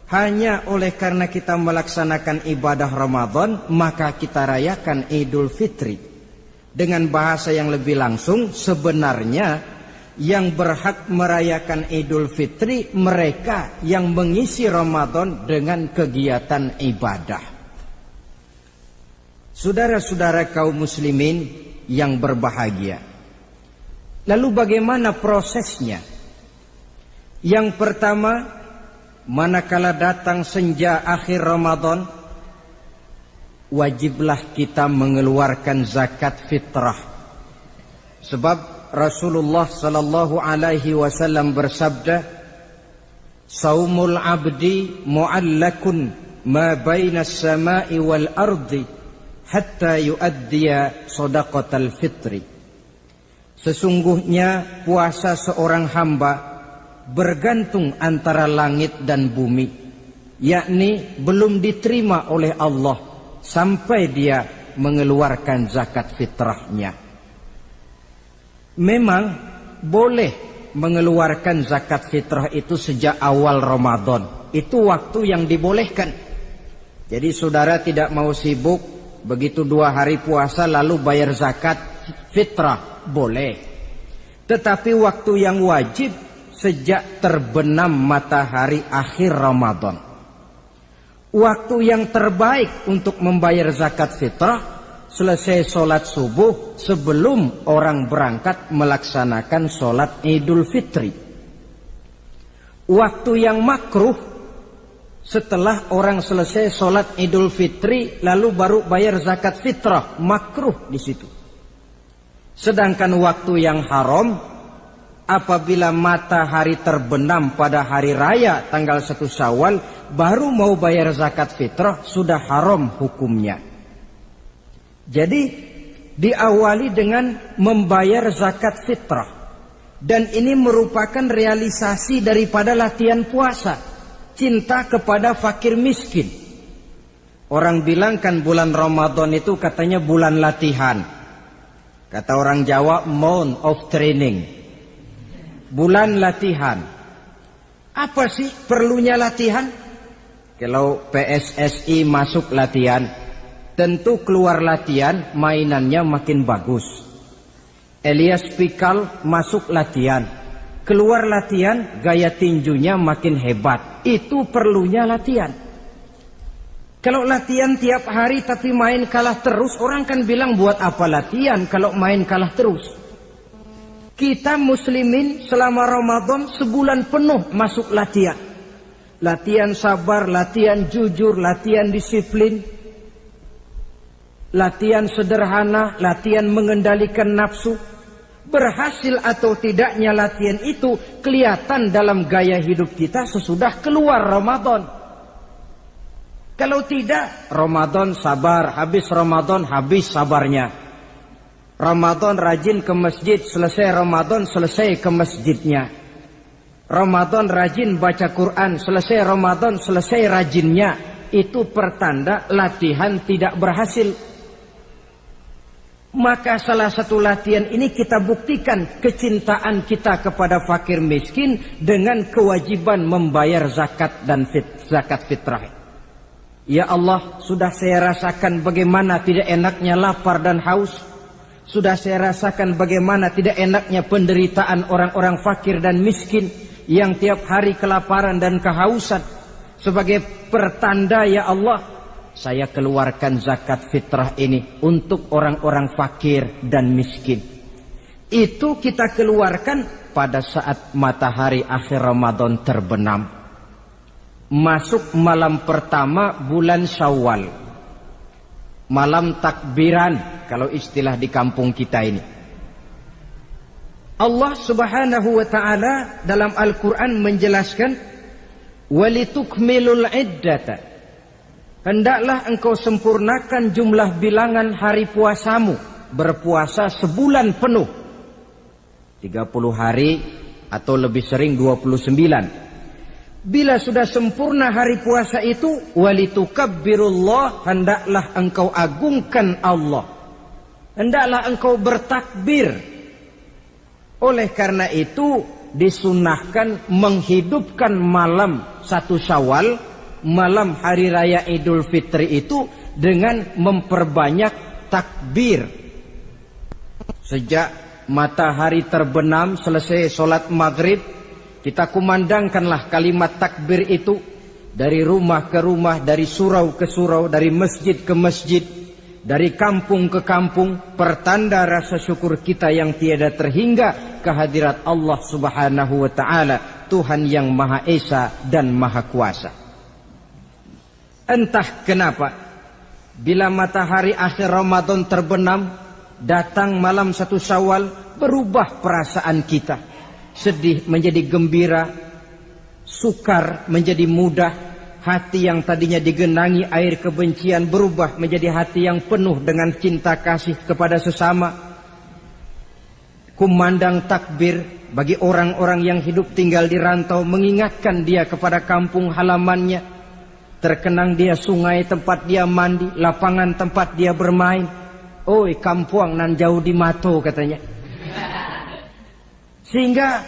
Hanya oleh karena kita melaksanakan ibadah Ramadan, maka kita rayakan Idul Fitri. Dengan bahasa yang lebih langsung, sebenarnya yang berhak merayakan Idul Fitri mereka yang mengisi Ramadan dengan kegiatan ibadah. Saudara-saudara kaum muslimin yang berbahagia, lalu bagaimana prosesnya? Yang pertama, manakala datang senja akhir Ramadan, wajiblah kita mengeluarkan zakat fitrah. Sebab Rasulullah sallallahu alaihi wasallam bersabda, "Saumul 'abdi mu'allakun ma baina as-sama'i wal ardi hatta yu'addiya shadaqatal fitri." Sesungguhnya puasa seorang hamba bergantung antara langit dan bumi, yakni belum diterima oleh Allah sampai dia mengeluarkan zakat fitrahnya. Memang boleh mengeluarkan zakat fitrah itu sejak awal Ramadan. Itu waktu yang dibolehkan. Jadi saudara tidak mau sibuk, begitu 2 hari puasa lalu bayar zakat fitrah. Boleh. Tetapi waktu yang wajib sejak terbenam matahari akhir Ramadan. Waktu yang terbaik untuk membayar zakat fitrah selesai sholat subuh sebelum orang berangkat melaksanakan sholat Idul Fitri. Waktu yang makruh setelah orang selesai sholat Idul Fitri lalu baru bayar zakat fitrah, makruh di situ. Sedangkan waktu yang haram apabila matahari terbenam pada hari raya tanggal 1 Syawal baru mau bayar zakat fitrah, sudah haram hukumnya. Jadi diawali dengan membayar zakat fitrah, dan ini merupakan realisasi daripada latihan puasa, cinta kepada fakir miskin. Orang bilang kan bulan Ramadan itu katanya bulan latihan. Kata orang Jawa, month of training. Bulan latihan. Apa sih perlunya latihan? Kalau PSSI masuk latihan, tentu keluar latihan mainannya makin bagus. Elias Pikal masuk latihan, keluar latihan gaya tinjunya makin hebat. Itu perlunya latihan. Kalau latihan tiap hari tapi main kalah terus, orang kan bilang buat apa latihan kalau main kalah terus. Kita muslimin selama Ramadan sebulan penuh masuk latihan. Latihan sabar, latihan jujur, latihan disiplin, latihan sederhana, latihan mengendalikan nafsu. Berhasil atau tidaknya latihan itu kelihatan dalam gaya hidup kita sesudah keluar Ramadan. Kalau tidak, Ramadan sabar, habis Ramadan habis sabarnya. Ramadan rajin ke masjid, selesai Ramadan selesai ke masjidnya. Ramadan rajin baca Quran, selesai Ramadan selesai rajinnya. Itu pertanda latihan tidak berhasil. Maka salah satu latihan ini kita buktikan kecintaan kita kepada fakir miskin dengan kewajiban membayar zakat dan zakat fitrah. Ya Allah, sudah saya rasakan bagaimana tidak enaknya lapar dan haus. Sudah saya rasakan bagaimana tidak enaknya penderitaan orang-orang fakir dan miskin yang tiap hari kelaparan dan kehausan. Sebagai pertanda ya Allah, saya keluarkan zakat fitrah ini untuk orang-orang fakir dan miskin. Itu kita keluarkan pada saat matahari akhir Ramadan terbenam. Masuk malam pertama bulan Syawal. Malam takbiran kalau istilah di kampung kita ini. Allah Subhanahu wa taala dalam Al-Qur'an menjelaskan, walitukmilul iddata. Hendaklah engkau sempurnakan jumlah bilangan hari puasamu, berpuasa sebulan penuh. 30 hari atau lebih sering 29. Bila sudah sempurna hari puasa itu, walitukabbirullah, hendaklah engkau agungkan Allah. Hendaklah engkau bertakbir. Oleh karena itu disunahkan menghidupkan malam 1 Syawal, malam hari raya Idul Fitri itu dengan memperbanyak takbir. Sejak matahari terbenam selesai sholat maghrib, kita kumandangkanlah kalimat takbir itu dari rumah ke rumah, dari surau ke surau, dari masjid ke masjid, dari kampung ke kampung, pertanda rasa syukur kita yang tiada terhingga kehadirat Allah Subhanahu wa taala, Tuhan yang Maha Esa dan Maha Kuasa. Entah kenapa bila matahari akhir Ramadan terbenam, datang malam 1 Syawal, berubah perasaan kita. Sedih menjadi gembira, sukar menjadi mudah, hati yang tadinya digenangi air kebencian berubah menjadi hati yang penuh dengan cinta kasih kepada sesama. Kumandang takbir bagi orang-orang yang hidup tinggal di rantau, mengingatkan dia kepada kampung halamannya. Terkenang dia sungai tempat dia mandi, lapangan tempat dia bermain. Oi kampuang nan jauh di mato katanya. Sehingga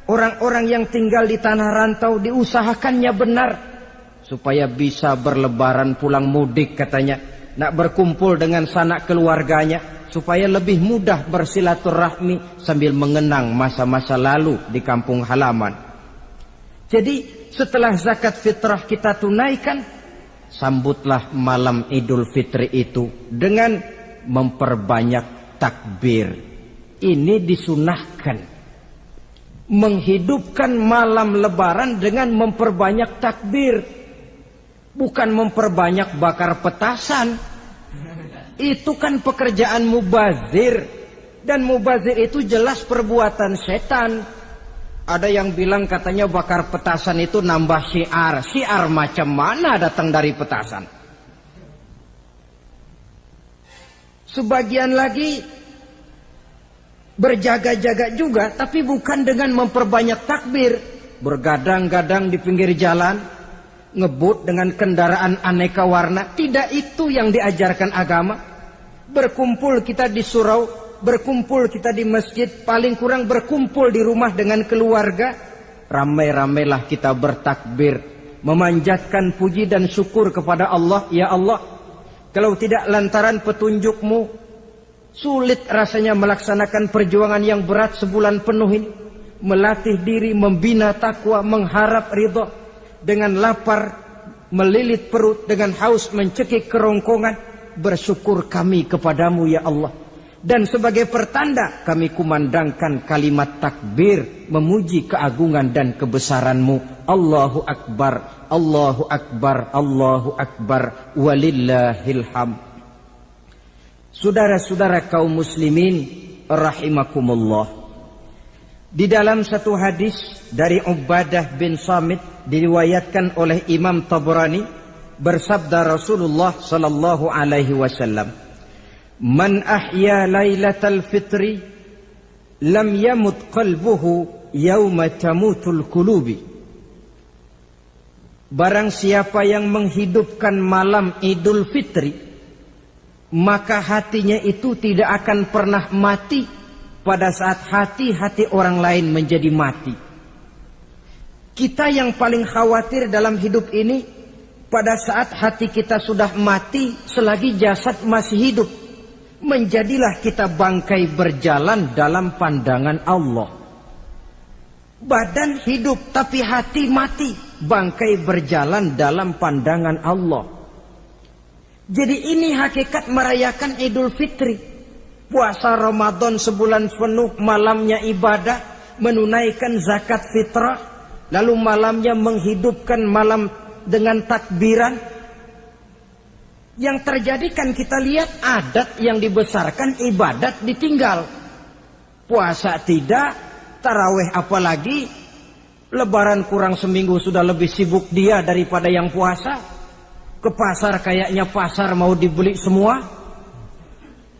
orang-orang yang tinggal di tanah rantau diusahakannya benar supaya bisa berlebaran pulang mudik katanya, nak berkumpul dengan sanak keluarganya supaya lebih mudah bersilaturahmi sambil mengenang masa-masa lalu di kampung halaman. Jadi setelah zakat fitrah kita tunaikan, sambutlah malam Idul Fitri itu dengan memperbanyak takbir. Ini disunahkan. Menghidupkan malam Lebaran dengan memperbanyak takbir, bukan memperbanyak bakar petasan. Itu kan pekerjaan mubazir, dan mubazir itu jelas perbuatan setan. Ada yang bilang katanya bakar petasan itu nambah syiar. Syiar macam mana datang dari petasan? Sebagian lagi berjaga-jaga juga, tapi bukan dengan memperbanyak takbir. Bergadang-gadang di pinggir jalan, ngebut dengan kendaraan aneka warna. Tidak itu yang diajarkan agama. Berkumpul kita di surau, berkumpul kita di masjid, paling kurang berkumpul di rumah dengan keluarga. Ramai-ramailah kita bertakbir, memanjatkan puji dan syukur kepada Allah. Ya Allah, kalau tidak lantaran petunjukmu, sulit rasanya melaksanakan perjuangan yang berat sebulan penuh ini. Melatih diri, membina takwa, mengharap ridha. Dengan lapar melilit perut, dengan haus mencekik kerongkongan, bersyukur kami kepadamu ya Allah. Dan sebagai pertanda kami kumandangkan kalimat takbir, memuji keagungan dan kebesaranmu. Allahu Akbar, Allahu Akbar, Allahu Akbar, walillahil hamd. Saudara-saudara kaum muslimin rahimakumullah. Di dalam satu hadis dari Ubadah bin Samit diriwayatkan oleh Imam Tabrani, bersabda Rasulullah sallallahu alaihi wasallam, "Man ahya lailatal fitri lam yamut qalbuhu yauma tamutul qulubi." Barang siapa yang menghidupkan malam Idul Fitri, maka hatinya itu tidak akan pernah mati pada saat hati-hati orang lain menjadi mati. Kita yang paling khawatir dalam hidup ini, pada saat hati kita sudah mati selagi jasad masih hidup, menjadilah kita bangkai berjalan dalam pandangan Allah. Badan hidup tapi hati mati, bangkai berjalan dalam pandangan Allah. Jadi ini hakikat merayakan Idul Fitri. Puasa Ramadan sebulan penuh, malamnya ibadah, menunaikan zakat fitrah, lalu malamnya menghidupkan malam dengan takbiran. Yang terjadi kan kita lihat adat yang dibesarkan, ibadat ditinggal. Puasa tidak, taraweh apalagi, Lebaran kurang seminggu sudah lebih sibuk dia daripada yang puasa. Ke pasar kayaknya pasar mau dibeli semua.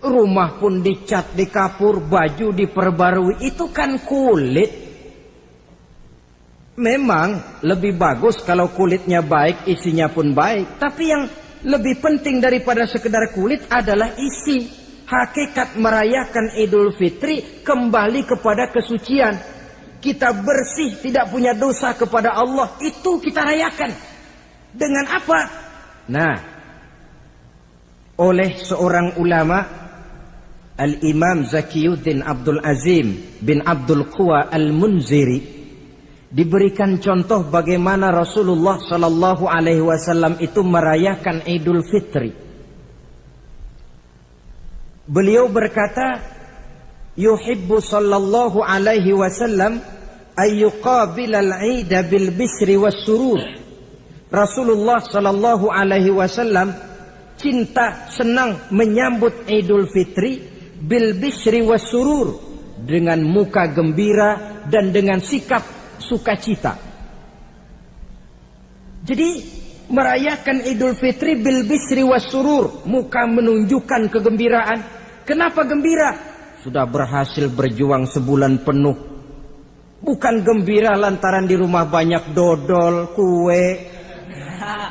Rumah pun dicat, dikapur, baju diperbarui. Itu kan kulit. Memang lebih bagus kalau kulitnya baik, isinya pun baik. Tapi yang lebih penting daripada sekedar kulit adalah isi. Hakikat merayakan Idul Fitri kembali kepada kesucian. Kita bersih, tidak punya dosa kepada Allah. Itu kita rayakan. Dengan apa? Nah, oleh seorang ulama, Al-Imam Zakiyuddin Abdul Azim bin Abdul Quwa Al-Munziri, diberikan contoh bagaimana Rasulullah sallallahu alaihi wasallam itu merayakan Idul Fitri. Beliau berkata, yuhibbu sallallahu alaihi wasallam ayyuqabilal 'ida bil bisri was surur. Rasulullah sallallahu alaihi wasallam cinta, senang menyambut Idul Fitri bil bisri was surur, dengan muka gembira dan dengan sikap sukacita. Jadi merayakan Idul Fitri bil bisri was surur, muka menunjukkan kegembiraan. Kenapa gembira? Sudah berhasil berjuang sebulan penuh. Bukan gembira lantaran di rumah banyak dodol, kue,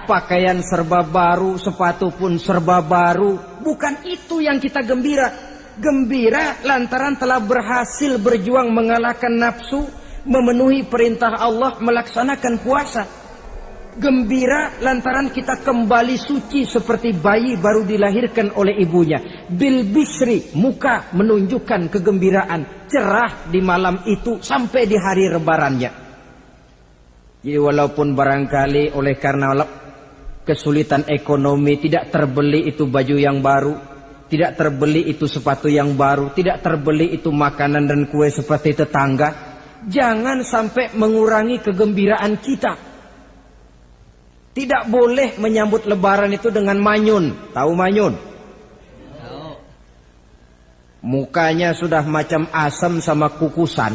pakaian serba baru, sepatu pun serba baru. Bukan itu yang kita gembira. Gembira lantaran telah berhasil berjuang mengalahkan nafsu, memenuhi perintah Allah, melaksanakan puasa. Gembira lantaran kita kembali suci seperti bayi baru dilahirkan oleh ibunya. Bil bisri, muka menunjukkan kegembiraan, cerah di malam itu sampai di hari lebarannya. Jadi walaupun barangkali oleh karena kesulitan ekonomi, tidak terbeli itu baju yang baru, tidak terbeli itu sepatu yang baru, tidak terbeli itu makanan dan kue seperti tetangga. Jangan sampai mengurangi kegembiraan kita. Tidak boleh menyambut lebaran itu dengan manyun. Tahu manyun? Mukanya sudah macam asam sama kukusan.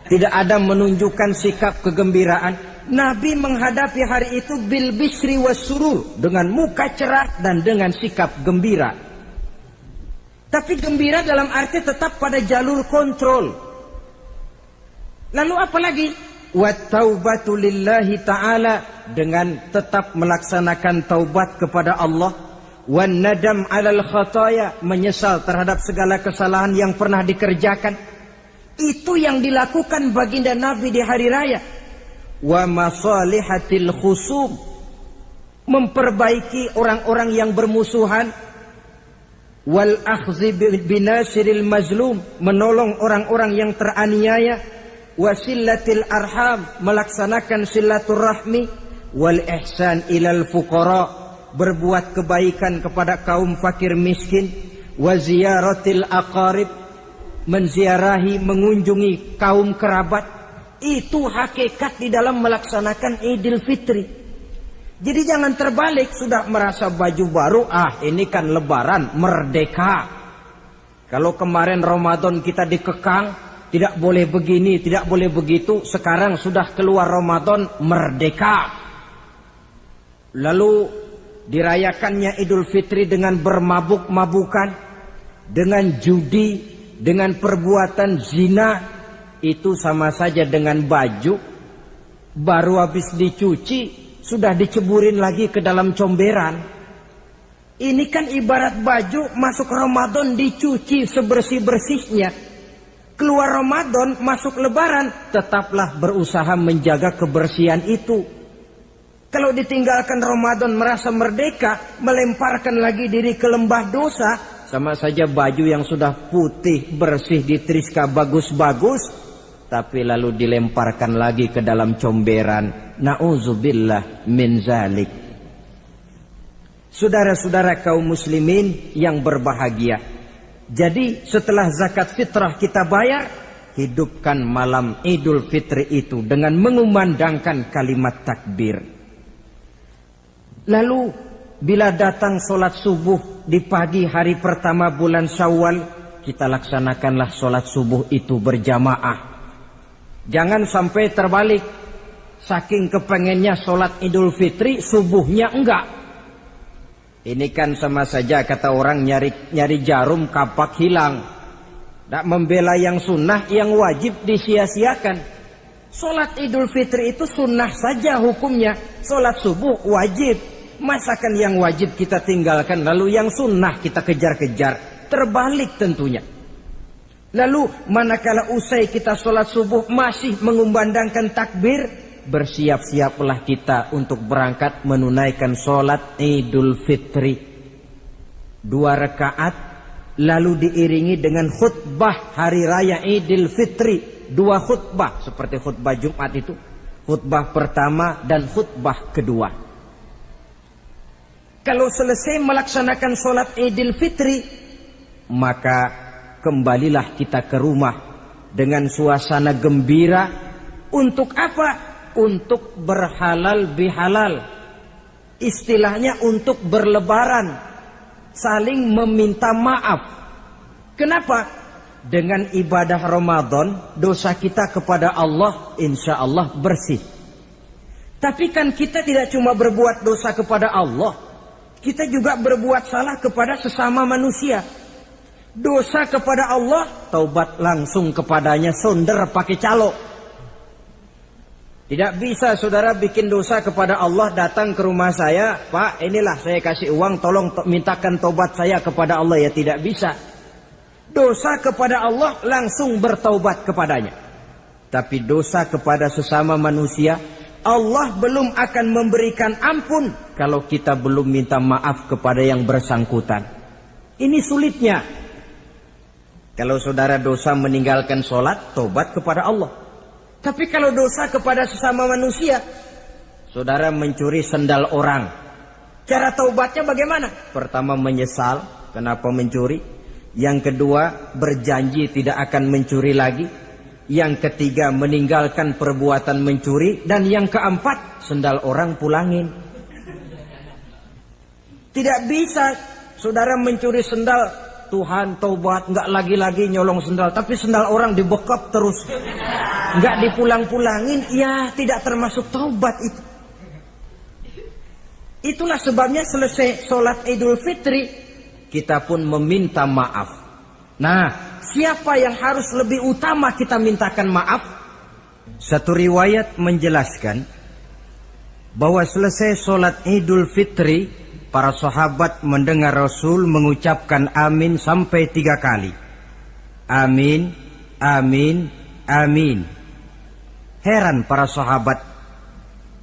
Tidak ada menunjukkan sikap kegembiraan. Nabi menghadapi hari itu bil bisri was surur, dengan muka cerah dan dengan sikap gembira. Tapi gembira dalam arti tetap pada jalur kontrol. Lalu apa lagi? Wat taubatu lillahi ta'ala, dengan tetap melaksanakan taubat kepada Allah. Wan nadam 'alal khataya, menyesal terhadap segala kesalahan yang pernah dikerjakan. Itu yang dilakukan baginda Nabi di hari raya. Wa masalihatil khusum, memperbaiki orang-orang yang bermusuhan. Wal akhdhi binasiril mazlum, menolong orang-orang yang teraniaya. Wasillatil arham, melaksanakan silaturahmi. Wal ihsan ilal fuqara, berbuat kebaikan kepada kaum fakir miskin. Wa ziyaratil aqarib, menziarahi, mengunjungi kaum kerabat. Itu hakikat di dalam melaksanakan Idul Fitri. Jadi jangan terbalik, sudah merasa baju baru, ini kan lebaran, merdeka. Kalau kemarin Ramadan kita dikekang, tidak boleh begini, tidak boleh begitu, sekarang sudah keluar Ramadan, merdeka. Lalu dirayakannya Idul Fitri dengan bermabuk-mabukan, dengan judi, dengan perbuatan zina. Itu sama saja dengan baju baru habis dicuci sudah diceburin lagi ke dalam comberan. Ini kan ibarat baju masuk Ramadan dicuci sebersih-bersihnya. Keluar Ramadan masuk Lebaran, tetaplah berusaha menjaga kebersihan itu. Kalau ditinggalkan Ramadan merasa merdeka, melemparkan lagi diri ke lembah dosa, sama saja baju yang sudah putih bersih ditriska bagus-bagus, tapi lalu dilemparkan lagi ke dalam comberan. Na'udzubillah min zalik. Saudara-saudara kaum muslimin yang berbahagia, jadi setelah zakat fitrah kita bayar, hidupkan malam Idul Fitri itu dengan mengumandangkan kalimat takbir. Lalu bila datang sholat subuh di pagi hari pertama bulan Syawal, kita laksanakanlah sholat subuh itu berjamaah. Jangan sampai terbalik, saking kepengennya sholat Idul Fitri, subuhnya enggak. Ini kan sama saja kata orang nyari jarum kapak hilang. Tak membela yang sunnah, yang wajib disia-siakan. Sholat Idul Fitri itu sunnah saja hukumnya, sholat subuh wajib. Masakan yang wajib kita tinggalkan, lalu yang sunnah kita kejar-kejar? Terbalik tentunya. Lalu manakala usai kita sholat subuh masih mengumandangkan takbir, bersiap-siaplah kita untuk berangkat menunaikan sholat Idul Fitri. 2 rakaat, lalu diiringi dengan khutbah hari raya Idul Fitri. 2 khutbah seperti khutbah Jumat itu, khutbah pertama dan khutbah kedua. Kalau selesai melaksanakan sholat Idul Fitri, maka kembalilah kita ke rumah dengan suasana gembira. Untuk apa? Untuk berhalal bihalal. Istilahnya untuk berlebaran, saling meminta maaf. Kenapa? Dengan ibadah Ramadan, dosa kita kepada Allah insya Allah bersih. Tapi kan kita tidak cuma berbuat dosa kepada Allah, kita juga berbuat salah kepada sesama manusia. Dosa kepada Allah, taubat langsung kepadanya, sonder pakai calo. Tidak bisa saudara bikin dosa kepada Allah, datang ke rumah saya, Pak inilah saya kasih uang, tolong mintakan taubat saya kepada Allah. Ya tidak bisa. Dosa kepada Allah langsung bertaubat kepadanya. Tapi dosa kepada sesama manusia, Allah belum akan memberikan ampun kalau kita belum minta maaf kepada yang bersangkutan. Ini sulitnya. Kalau saudara dosa meninggalkan sholat, tobat kepada Allah. Tapi kalau dosa kepada sesama manusia, saudara mencuri sendal orang. Cara taubatnya bagaimana? Pertama menyesal kenapa mencuri. Yang kedua berjanji tidak akan mencuri lagi. Yang ketiga meninggalkan perbuatan mencuri. Dan yang keempat sendal orang pulangin. Tidak bisa saudara mencuri sendal, Tuhan taubat, nggak lagi-lagi nyolong sendal, tapi sendal orang dibekap terus, nggak dipulang-pulangin, ya tidak termasuk taubat itu. Itulah sebabnya selesai sholat Idul Fitri, kita pun meminta maaf. Nah, siapa yang harus lebih utama kita mintakan maaf? Satu riwayat menjelaskan bahwa selesai sholat Idul Fitri, para sahabat mendengar Rasul mengucapkan amin sampai 3 kali. Amin, amin, amin. Heran para sahabat.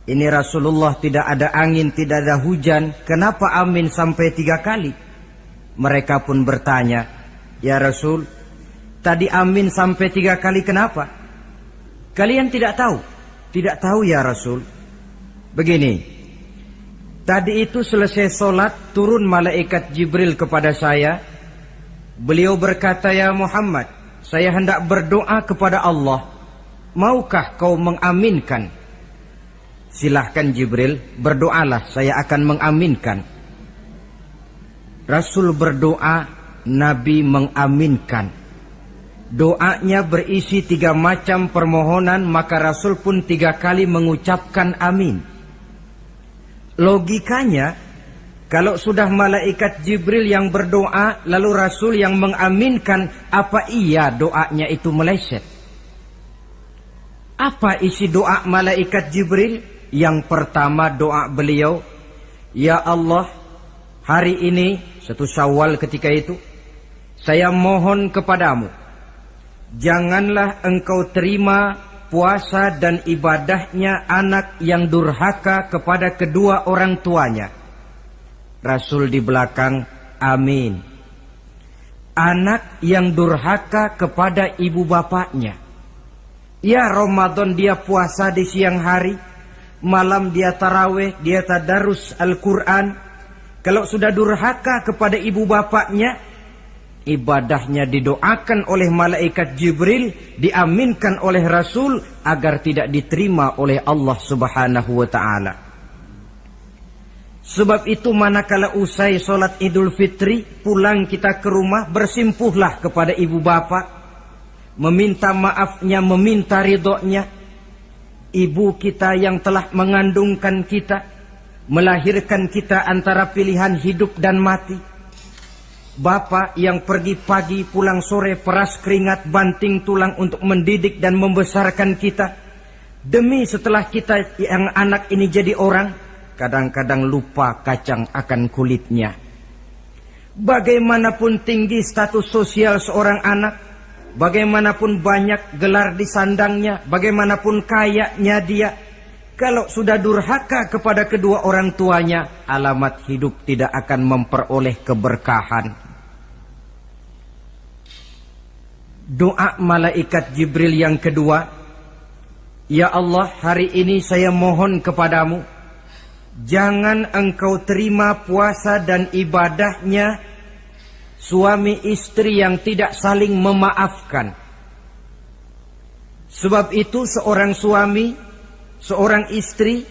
Ini Rasulullah tidak ada angin, tidak ada hujan. Kenapa amin sampai 3 kali? Mereka pun bertanya, ya Rasul, tadi amin sampai 3 kali kenapa? Kalian tidak tahu? Tidak tahu ya Rasul. Begini, tadi itu selesai sholat, turun malaikat Jibril kepada saya. Beliau berkata, ya Muhammad, saya hendak berdoa kepada Allah. Maukah kau mengaminkan? Silahkan Jibril, berdoalah, saya akan mengaminkan. Rasul berdoa, Nabi mengaminkan. Doanya berisi 3 macam permohonan, maka Rasul pun 3 kali mengucapkan amin. Logikanya, kalau sudah malaikat Jibril yang berdoa, lalu Rasul yang mengaminkan, apa iya doanya itu meleset? Apa isi doa malaikat Jibril? Yang pertama doa beliau, ya Allah, hari ini, 1 Syawal ketika itu, saya mohon kepadamu, janganlah engkau terima puasa dan ibadahnya anak yang durhaka kepada kedua orang tuanya. Rasul di belakang, amin. Anak yang durhaka kepada ibu bapaknya. Ya Ramadan dia puasa di siang hari, malam dia taraweh, dia tadarus Al-Quran. Kalau sudah durhaka kepada ibu bapaknya, ibadahnya didoakan oleh malaikat Jibril, diaminkan oleh Rasul agar tidak diterima oleh Allah Subhanahu wa ta'ala. Sebab itu manakala usai sholat Idul Fitri, pulang kita ke rumah, bersimpuhlah kepada ibu bapak, meminta maafnya, meminta ridhonya. Ibu kita yang telah mengandungkan kita, melahirkan kita antara pilihan hidup dan mati. Bapak yang pergi pagi pulang sore, peras keringat banting tulang untuk mendidik dan membesarkan kita. Demi setelah kita yang anak ini jadi orang, kadang-kadang lupa kacang akan kulitnya. Bagaimanapun tinggi status sosial seorang anak, bagaimanapun banyak gelar di sandangnya, bagaimanapun kayanya dia, kalau sudah durhaka kepada kedua orang tuanya, alamat hidup tidak akan memperoleh keberkahan. Doa malaikat Jibril yang kedua, ya Allah, hari ini saya mohon kepadamu, jangan engkau terima puasa dan ibadahnya suami istri yang tidak saling memaafkan. Sebab itu seorang suami, seorang istri,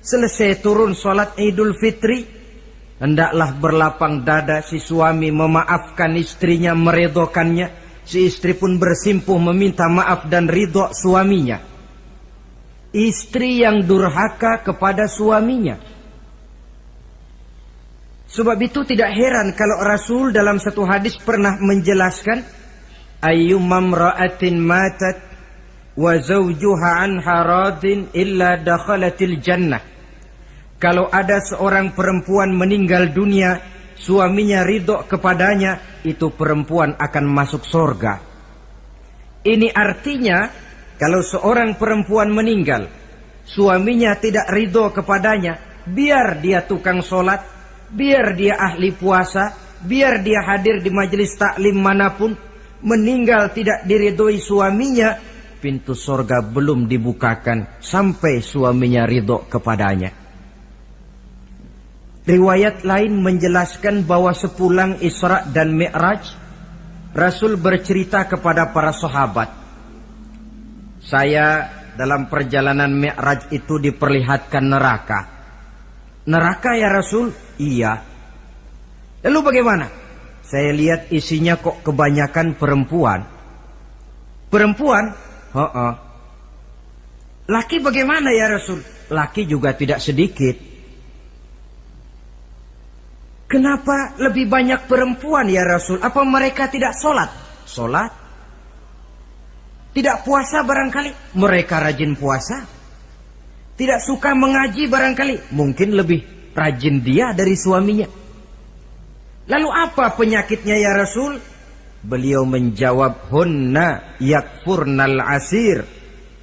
selesai turun sholat Idul Fitri, hendaklah berlapang dada si suami memaafkan istrinya, meredokannya. Si istri pun bersimpuh meminta maaf dan ridho suaminya. Istri yang durhaka kepada suaminya. Sebab itu tidak heran kalau Rasul dalam satu hadis pernah menjelaskan, ayyumam ra'atin matat wa zawjuha anha radin illa dakhalatil jannah. Kalau ada seorang perempuan meninggal dunia, suaminya ridho kepadanya, itu perempuan akan masuk surga. Ini artinya, kalau seorang perempuan meninggal, suaminya tidak ridho kepadanya, biar dia tukang sholat, biar dia ahli puasa, biar dia hadir di majelis taklim manapun, meninggal tidak diridhoi suaminya, pintu surga belum dibukakan sampai suaminya ridho kepadanya. Riwayat lain menjelaskan bahwa sepulang Isra dan Mi'raj, Rasul bercerita kepada para sahabat, saya dalam perjalanan Mi'raj itu diperlihatkan neraka. Neraka ya Rasul? Iya. Lalu bagaimana? Saya lihat isinya kok kebanyakan perempuan. Perempuan? Laki bagaimana ya Rasul? Laki juga tidak sedikit. Kenapa lebih banyak perempuan ya Rasul? Apa mereka tidak sholat? Sholat? Tidak puasa barangkali? Mereka rajin puasa. Tidak suka mengaji barangkali? Mungkin lebih rajin dia dari suaminya. Lalu apa penyakitnya ya Rasul? Beliau menjawab, hunna yakfurnal asir.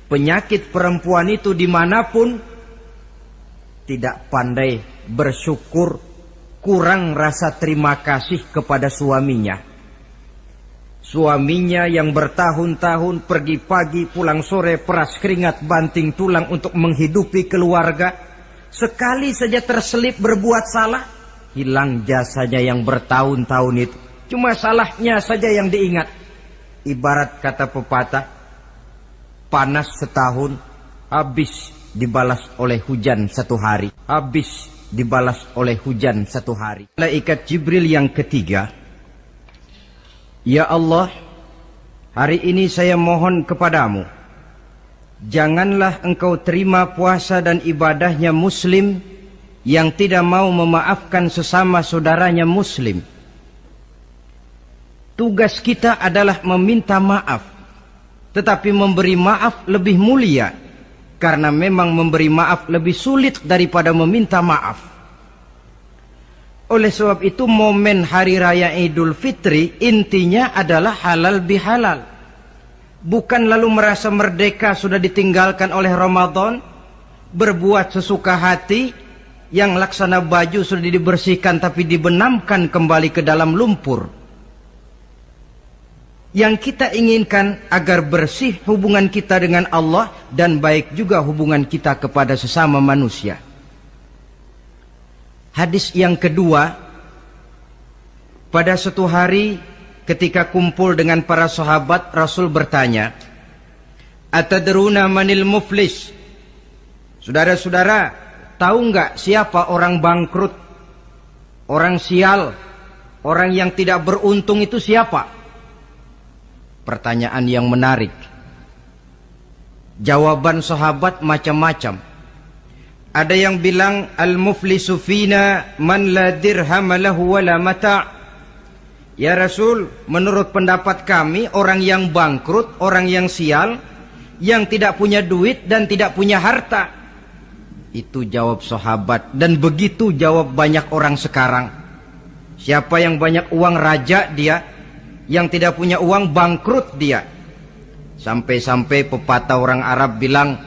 Penyakit perempuan itu dimanapun, tidak pandai bersyukur, kurang rasa terima kasih kepada suaminya. Suaminya yang bertahun-tahun pergi pagi pulang sore, peras keringat banting tulang untuk menghidupi keluarga, sekali saja terselip berbuat salah, hilang jasanya yang bertahun-tahun itu. Cuma salahnya saja yang diingat. Ibarat kata pepatah, panas setahun, habis dibalas oleh hujan satu hari. Habis dibalas oleh hujan satu hari. Malaikat Jibril yang ketiga, ya Allah, hari ini saya mohon kepadamu, janganlah engkau terima puasa dan ibadahnya muslim yang tidak mau memaafkan sesama saudaranya muslim. Tugas kita adalah meminta maaf, tetapi memberi maaf lebih mulia, karena memang memberi maaf lebih sulit daripada meminta maaf. Oleh sebab itu momen hari raya Idul Fitri intinya adalah halal bihalal. Bukan lalu merasa merdeka sudah ditinggalkan oleh Ramadan, berbuat sesuka hati, yang laksana baju sudah dibersihkan tapi dibenamkan kembali ke dalam lumpur. Yang kita inginkan agar bersih hubungan kita dengan Allah dan baik juga hubungan kita kepada sesama manusia. Hadis yang kedua, pada suatu hari ketika kumpul dengan para sahabat, Rasul bertanya, Atadruna manil muflis? Saudara-saudara, tahu nggak siapa orang bangkrut, orang sial, orang yang tidak beruntung itu siapa? Pertanyaan yang menarik. Jawaban sahabat macam-macam. Ada yang bilang al-muflisu fina man la dirham lahu wala mata'. Ya Rasul, menurut pendapat kami orang yang bangkrut, orang yang sial, yang tidak punya duit dan tidak punya harta. Itu jawab sahabat, dan begitu jawab banyak orang sekarang. Siapa yang banyak uang raja dia, yang tidak punya uang bangkrut dia. Sampai-sampai pepatah orang Arab bilang,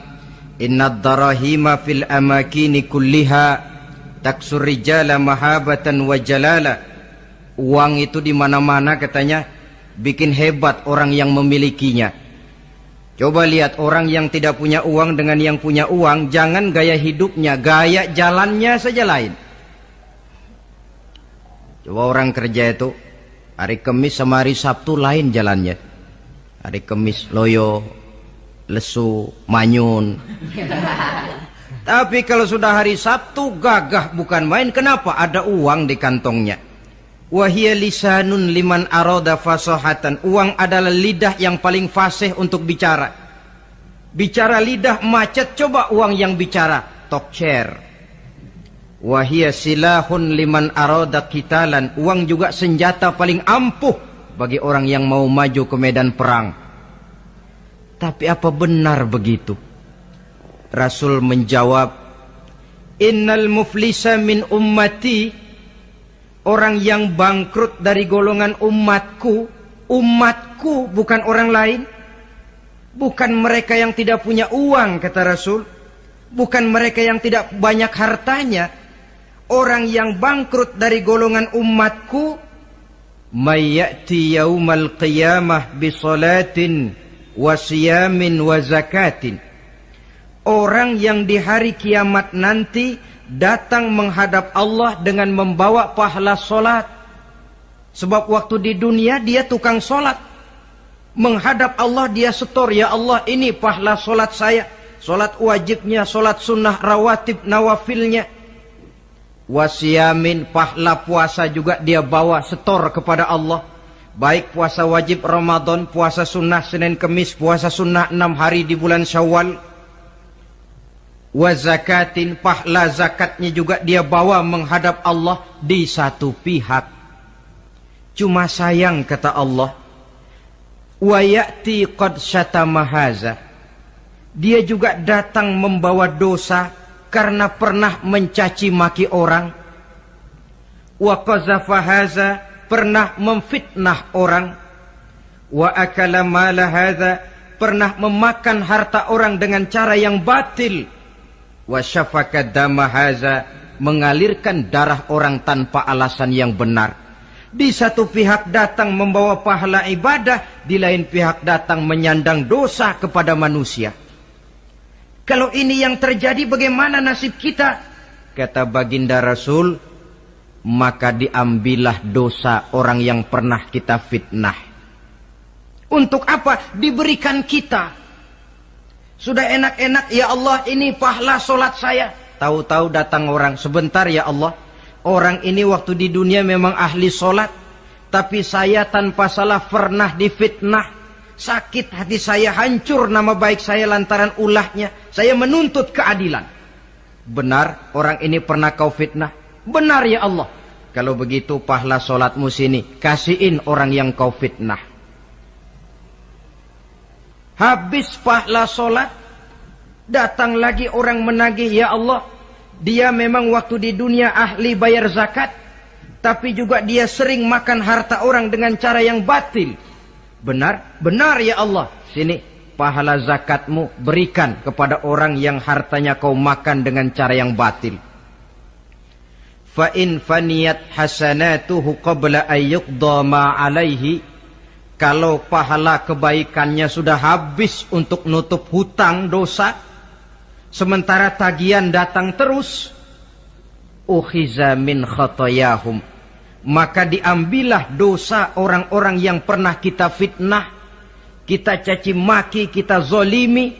innad darahima fil amakini kulliha taksur rijala mahabatan wa jalala. Uang itu di mana-mana katanya bikin hebat orang yang memilikinya. Coba lihat orang yang tidak punya uang dengan yang punya uang, jangan gaya hidupnya, gaya jalannya saja lain. Coba orang kerja itu hari Kamis sama hari Sabtu lain jalannya. Hari Kamis loyo, lesu, manyun. Tapi kalau sudah hari Sabtu gagah bukan main. Kenapa? Ada uang di kantongnya. Wahia lisanun liman arada fasahatan. Uang adalah lidah yang paling fasih untuk bicara. Bicara lidah macet, coba uang yang bicara talk chair. Wahia silahun liman arada qitalan. Uang juga senjata paling ampuh bagi orang yang mau maju ke medan perang. Tapi apa benar begitu? Rasul menjawab, innal muflisa min ummati, orang yang bangkrut dari golongan umatku. Umatku bukan orang lain, bukan mereka yang tidak punya uang, kata Rasul, bukan mereka yang tidak banyak hartanya. Orang yang bangkrut dari golongan umatku, may ya'ti yaumal qiyamah bi salatin wa siyamin wa zakatin. Orang yang di hari kiamat nanti datang menghadap Allah dengan membawa pahala solat. Sebab waktu di dunia dia tukang solat. Menghadap Allah dia setor, ya Allah ini pahala solat saya. Solat wajibnya, solat sunnah rawatib nawafilnya. Wasiyamin, pahala puasa juga dia bawa setor kepada Allah. Baik puasa wajib Ramadan, puasa sunnah Senin Kemis, puasa sunnah 6 hari di bulan Syawal. Wa zakatin, pahala zakatnya juga dia bawa menghadap Allah di satu pihak. Cuma sayang kata Allah, wa ya'ti qad syatama haza. Dia juga datang membawa dosa karena pernah mencaci maki orang. Wa qazafa haza, pernah memfitnah orang. Wa akala mala haza, pernah memakan harta orang dengan cara yang batil. Wa syafaka dama haza, mengalirkan darah orang tanpa alasan yang benar. Di satu pihak datang membawa pahala ibadah, di lain pihak datang menyandang dosa kepada manusia. Kalau ini yang terjadi, bagaimana nasib kita? Kata baginda Rasul, maka diambillah dosa orang yang pernah kita fitnah. Untuk apa? Diberikan kita. Sudah enak-enak, ya Allah ini pahala solat saya. Tahu-tahu datang orang, sebentar ya Allah. Orang ini waktu di dunia memang ahli solat. Tapi saya tanpa salah pernah difitnah. Sakit hati saya, hancur nama baik saya lantaran ulahnya. Saya menuntut keadilan. Benar orang ini pernah kau fitnah? Benar ya Allah. Kalau begitu pahala solatmu sini, kasihin orang yang kau fitnah. Habis pahala solat, datang lagi orang menagih, ya Allah, dia memang waktu di dunia ahli bayar zakat, tapi juga dia sering makan harta orang dengan cara yang batil. Benar? Benar ya Allah. Sini, pahala zakatmu berikan kepada orang yang hartanya kau makan dengan cara yang batil. Fa in faniyat hasanatuhu qabla ayyuqda ma alaihi. Kalau pahala kebaikannya sudah habis untuk nutup hutang dosa, sementara tagihan datang terus, ukhiza min khotoyahum, maka diambillah dosa orang-orang yang pernah kita fitnah, kita caci maki, kita zolimi,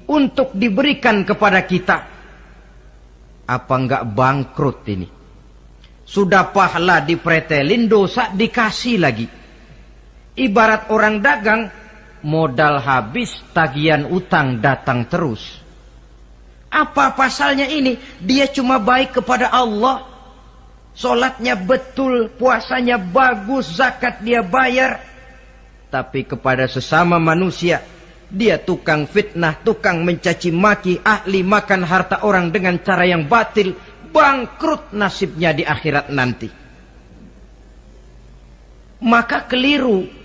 untuk diberikan kepada kita. Apa enggak bangkrut ini? Sudah pahala dipretelin, dosa dikasih lagi. Ibarat orang dagang, modal habis, tagihan utang datang terus. Apa pasalnya ini? Dia cuma baik kepada Allah. Solatnya betul, puasanya bagus, zakat dia bayar. Tapi kepada sesama manusia, dia tukang fitnah, tukang mencaci maki, ahli makan harta orang dengan cara yang batil. Bangkrut nasibnya di akhirat nanti. Maka keliru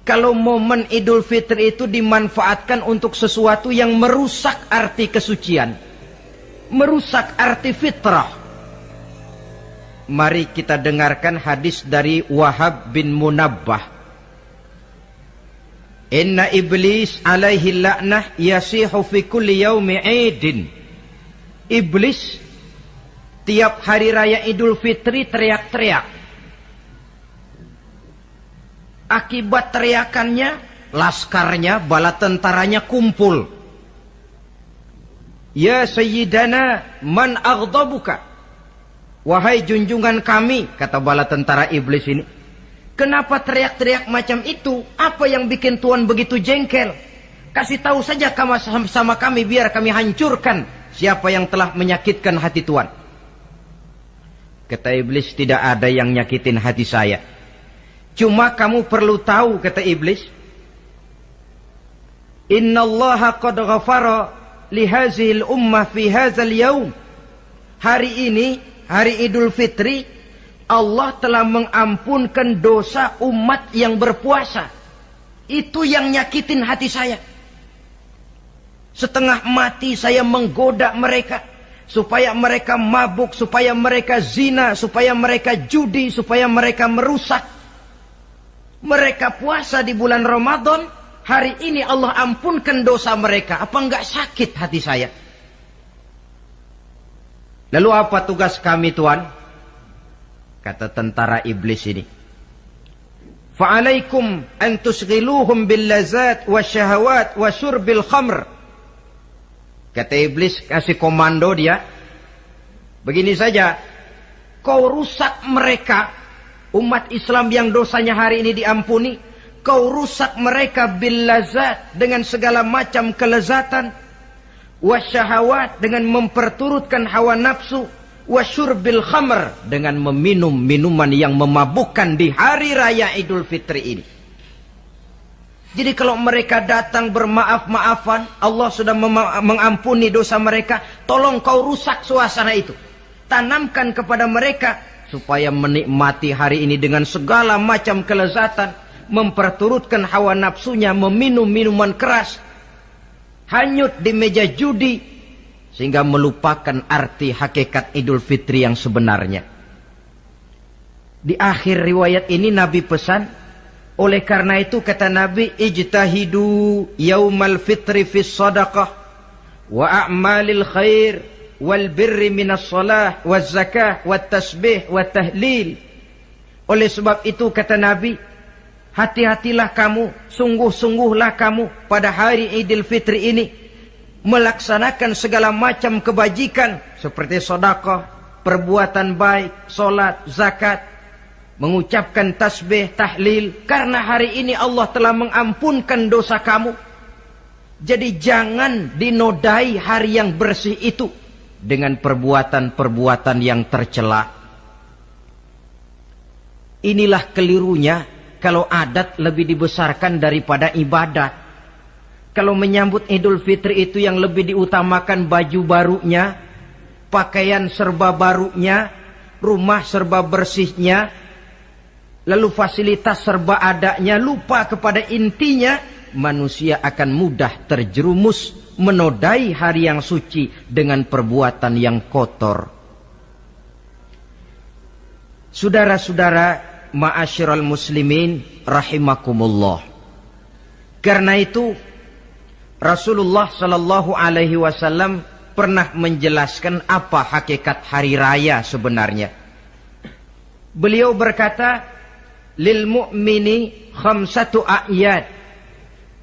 kalau momen Idul Fitri itu dimanfaatkan untuk sesuatu yang merusak arti kesucian, merusak arti fitrah. Mari kita dengarkan hadis dari Wahab bin Munabbah. Inna iblis alaihi la'nah yasihu fi kulli yaumi idin. Iblis tiap hari raya Idul Fitri teriak-teriak. Akibat teriakannya, laskarnya, bala tentaranya kumpul. Ya Sayyidana, man aghdabuka. Wahai junjungan kami, kata bala tentara iblis ini. Kenapa teriak-teriak macam itu? Apa yang bikin Tuhan begitu jengkel? Kasih tahu saja sama kami, biar kami hancurkan siapa yang telah menyakitkan hati Tuhan. Kata iblis, tidak ada yang nyakitin hati saya. Cuma kamu perlu tahu, kata iblis, innallaha qad ghafara li hazihil ummah fi hadzal yaum. Hari ini, hari Idul Fitri, Allah telah mengampunkan dosa umat yang berpuasa. Itu yang nyakitin hati saya. Setengah mati saya menggoda mereka, supaya mereka mabuk, supaya mereka zina, supaya mereka judi, supaya mereka merusak. Mereka puasa di bulan Ramadan, hari ini Allah ampunkan dosa mereka, apa enggak sakit hati saya? Lalu apa tugas kami Tuhan? Kata tentara iblis ini, fa'alaikum an tusghiluhum bil lazat wasyahawat wa syurbil khamr. Kata iblis, kasih komando dia, begini saja, kau rusak mereka, umat Islam yang dosanya hari ini diampuni, kau rusak mereka bil lazat, dengan segala macam kelezatan, wasyahawat, dengan memperturutkan hawa nafsu, wasyurbil khamr, dengan meminum minuman yang memabukkan di hari raya Idul Fitri ini. Jadi kalau mereka datang bermaaf-maafan, Allah sudah mengampuni dosa mereka, tolong kau rusak suasana itu. Tanamkan kepada mereka supaya menikmati hari ini dengan segala macam kelezatan, memperturutkan hawa nafsunya, meminum minuman keras, hanyut di meja judi, sehingga melupakan arti hakikat Idul Fitri yang sebenarnya. Di akhir riwayat ini Nabi pesan, oleh karena itu kata Nabi, ijtahidu yaumal fitri fis sadaqah wa a'malil khair wal birri minas salah waz zakah wat tasbih wat tahlil. Oleh sebab itu kata Nabi, hati-hatilah kamu, sungguh-sungguhlah kamu pada hari Idul Fitri ini melaksanakan segala macam kebajikan seperti sedekah, perbuatan baik, salat, zakat, mengucapkan tasbih, tahlil, karena hari ini Allah telah mengampunkan dosa kamu. Jadi jangan dinodai hari yang bersih itu dengan perbuatan-perbuatan yang tercela. Inilah kelirunya kalau adat lebih dibesarkan daripada ibadat. Kalau menyambut Idul Fitri itu yang lebih diutamakan baju barunya, pakaian serba barunya, rumah serba bersihnya, lalu fasilitas serba adanya, lupa kepada intinya, manusia akan mudah terjerumus menodai hari yang suci dengan perbuatan yang kotor. Saudara-saudara, ma'asyiral muslimin rahimakumullah. Karena itu Rasulullah sallallahu alaihi wasallam pernah menjelaskan apa hakikat hari raya sebenarnya. Beliau berkata, lil mu'mini khamsatu a'yad.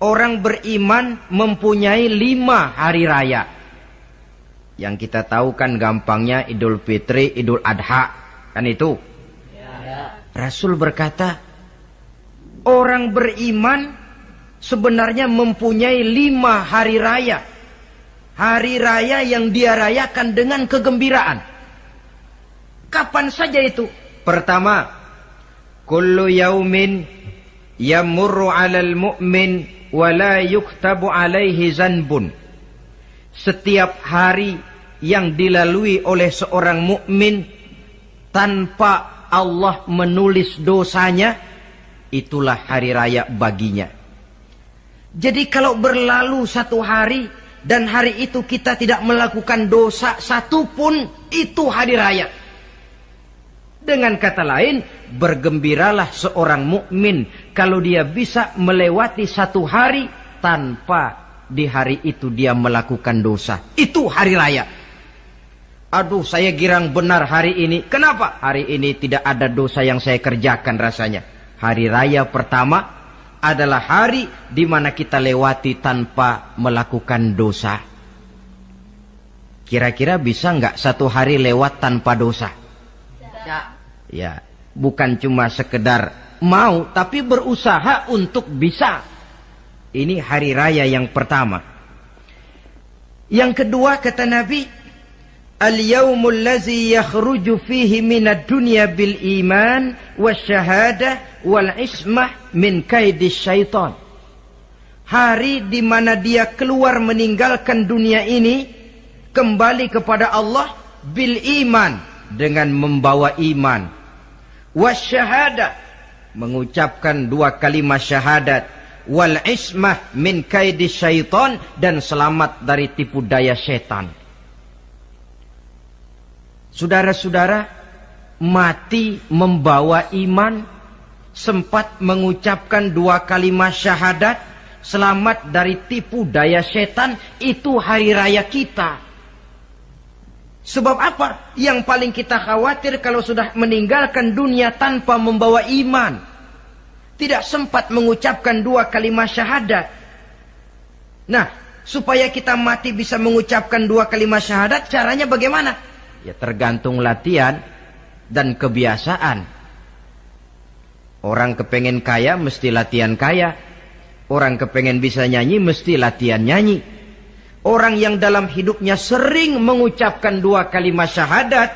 Orang beriman mempunyai 5 hari raya. Yang kita tahu kan gampangnya Idul Fitri, Idul Adha, kan itu. Ya. Rasul berkata, orang beriman sebenarnya mempunyai 5 hari raya. Hari raya yang dia rayakan dengan kegembiraan. Kapan saja itu? Pertama, kullu yaumin yamurru 'alal mu'min wa la yuktabu 'alaihi zanbun. Setiap hari yang dilalui oleh seorang mukmin tanpa Allah menulis dosanya, itulah hari raya baginya. Jadi kalau berlalu 1 hari dan hari itu kita tidak melakukan dosa satupun, itu hari raya. Dengan kata lain, bergembiralah seorang mukmin kalau dia bisa melewati 1 hari tanpa di hari itu dia melakukan dosa. Itu hari raya. Aduh, saya girang benar hari ini. Kenapa? Hari ini tidak ada dosa yang saya kerjakan rasanya. Hari raya pertama adalah hari di mana kita lewati tanpa melakukan dosa. Kira-kira bisa nggak 1 hari lewat tanpa dosa? Ya, bukan cuma sekedar mau, tapi berusaha untuk bisa. Ini hari raya yang pertama. Yang kedua kata Nabi, al-yaumul ladzi yakhruju fihi minad dunya bil iman wasyahadah wal ismah min kaidis syaitan. Hari di mana dia keluar meninggalkan dunia ini, kembali kepada Allah bil iman, dengan membawa iman, wasyahadah, mengucapkan 2 kalimat syahadat, wal ismah min kaidis syaitan, dan selamat dari tipu daya setan. Saudara-saudara, mati membawa iman, sempat mengucapkan 2 kalimat syahadat, selamat dari tipu daya setan, itu hari raya kita. Sebab apa? Yang paling kita khawatir kalau sudah meninggalkan dunia tanpa membawa iman. Tidak sempat mengucapkan 2 kalimat syahadat. Nah, supaya kita mati bisa mengucapkan 2 kalimat syahadat, caranya bagaimana? Ya tergantung latihan dan kebiasaan. Orang kepengen kaya mesti latihan kaya. Orang kepengen bisa nyanyi mesti latihan nyanyi. Orang yang dalam hidupnya sering mengucapkan 2 kalimat syahadat,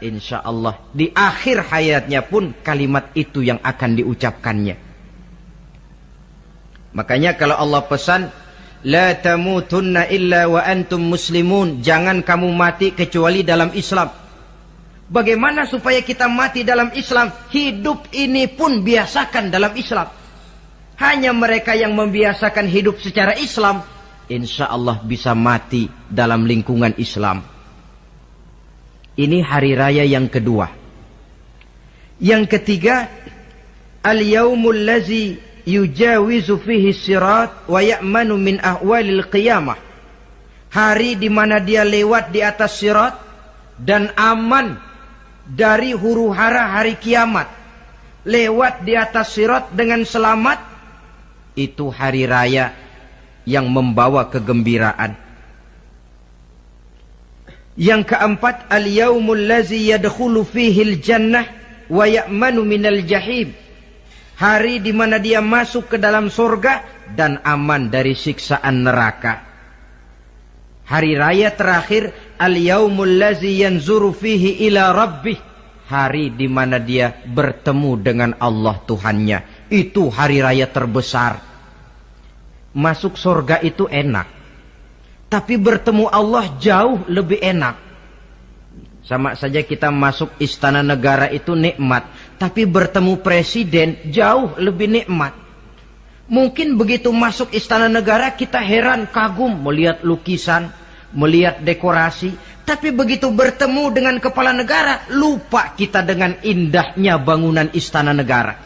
insya Allah di akhir hayatnya pun kalimat itu yang akan diucapkannya. Makanya kalau Allah pesan, la tamutunna illa wa antum muslimun, jangan kamu mati kecuali dalam Islam. Bagaimana supaya kita mati dalam Islam? Hidup ini pun biasakan dalam Islam. Hanya mereka yang membiasakan hidup secara Islam, insya Allah bisa mati dalam lingkungan Islam. Ini hari raya yang kedua. Yang ketiga, al-yaumul lazi yujawizu fihi sirat wa ya'manu min ahwalil qiyamah. Hari di mana dia lewat di atas sirat dan aman dari huru-hara hari kiamat. Lewat di atas sirat dengan selamat, itu hari raya yang membawa kegembiraan. Yang keempat, al-yaumul lazi yadkhulu fihi al-jannah wa ya'manu minal jahim. Hari di mana dia masuk ke dalam surga dan aman dari siksaan neraka. Hari raya terakhir, al-yaumul lazi yanzuru fihi ila rabbih. Hari di mana dia bertemu dengan Allah Tuhannya. Itu hari raya terbesar. Masuk surga itu enak. Tapi bertemu Allah jauh lebih enak. Sama saja kita masuk istana negara itu nikmat. Tapi bertemu presiden jauh lebih nikmat. Mungkin begitu masuk istana negara kita heran, kagum melihat lukisan, melihat dekorasi. Tapi begitu bertemu dengan kepala negara, lupa kita dengan indahnya bangunan istana negara.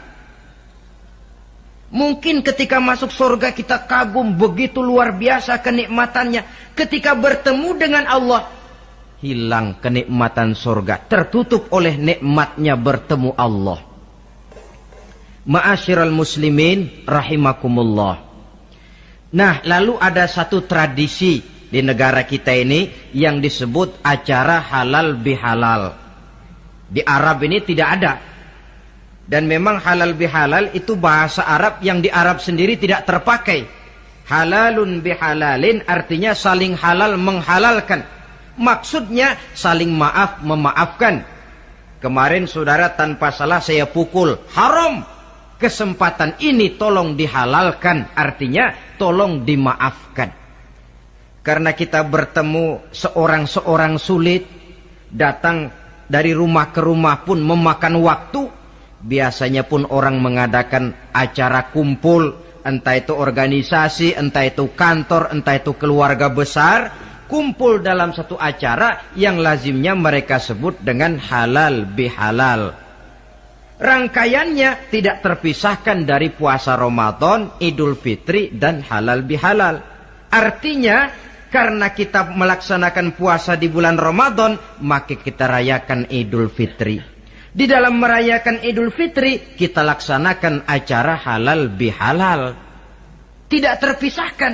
Mungkin ketika masuk surga kita kagum, begitu luar biasa kenikmatannya. Ketika bertemu dengan Allah, hilang kenikmatan surga, tertutup oleh nikmatnya bertemu Allah. Ma'asyiral muslimin rahimakumullah. Nah, lalu ada satu tradisi di negara kita ini yang disebut acara halal bihalal. Di Arab ini tidak ada. Dan memang halal bihalal itu bahasa Arab yang di Arab sendiri tidak terpakai. Halalun bihalalin artinya saling halal menghalalkan. Maksudnya saling maaf memaafkan. Kemarin saudara tanpa salah saya pukul, haram. Kesempatan ini tolong dihalalkan, artinya tolong dimaafkan. Karena kita bertemu seorang-seorang sulit, datang dari rumah ke rumah pun memakan waktu. Biasanya pun orang mengadakan acara kumpul, entah itu organisasi, entah itu kantor, entah itu keluarga besar, kumpul dalam satu acara yang lazimnya mereka sebut dengan halal bihalal. Rangkaiannya tidak terpisahkan dari puasa Ramadan, Idul Fitri, dan halal bihalal. Artinya, karena kita melaksanakan puasa di bulan Ramadan, maka kita rayakan Idul Fitri. Di dalam merayakan Idul Fitri, kita laksanakan acara halal bihalal. Tidak terpisahkan.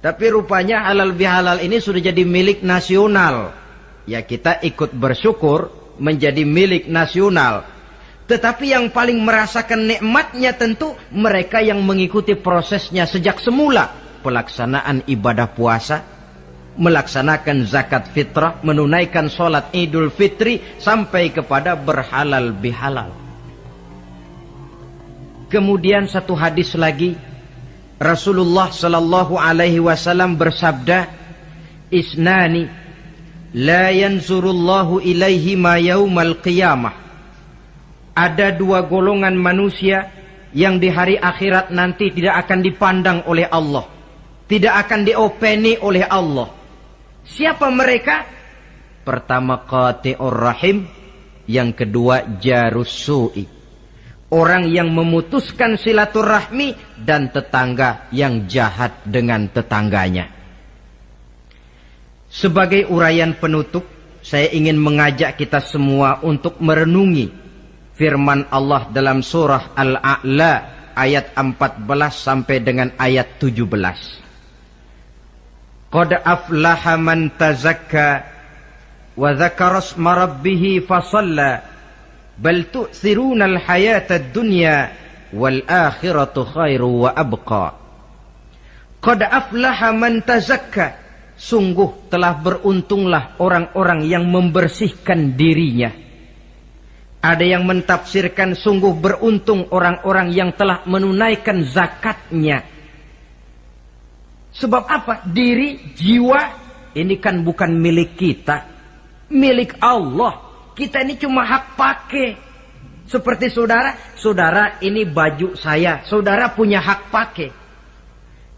Tapi rupanya halal bihalal ini sudah jadi milik nasional. Ya kita ikut bersyukur menjadi milik nasional. Tetapi yang paling merasakan nikmatnya tentu mereka yang mengikuti prosesnya sejak semula. Pelaksanaan ibadah puasa, melaksanakan zakat fitrah, menunaikan sholat Idul Fitri, sampai kepada berhalal bihalal. Kemudian satu hadis lagi, Rasulullah sallallahu alaihi wasallam bersabda, isnani la yanzurullahu ilaihi ma yaumal qiyamah. Ada 2 golongan manusia yang di hari akhirat nanti tidak akan dipandang oleh Allah, tidak akan diopeni oleh Allah. Siapa mereka? Pertama qati'ur rahim, yang kedua jarus su'i. orang yang memutuskan silaturahmi, dan tetangga yang jahat dengan tetangganya. Sebagai uraian penutup, saya ingin mengajak kita semua untuk merenungi firman Allah dalam surah Al-A'la ayat 14 sampai dengan ayat 17. Qad aflaha man tazakka wa dzakara isma rabbih fasalla bal tu'thiruna al-hayata ad-dunya wal akhiratu khairu wa abqa. Qad aflaha man tazakka, sungguh telah beruntunglah orang-orang yang membersihkan dirinya. Ada yang mentafsirkan sungguh beruntung orang-orang yang telah menunaikan zakatnya. Sebab apa? Diri, jiwa, ini kan bukan milik kita, milik Allah. Kita ini cuma hak pakai. Seperti saudara ini baju saya, saudara punya hak pakai.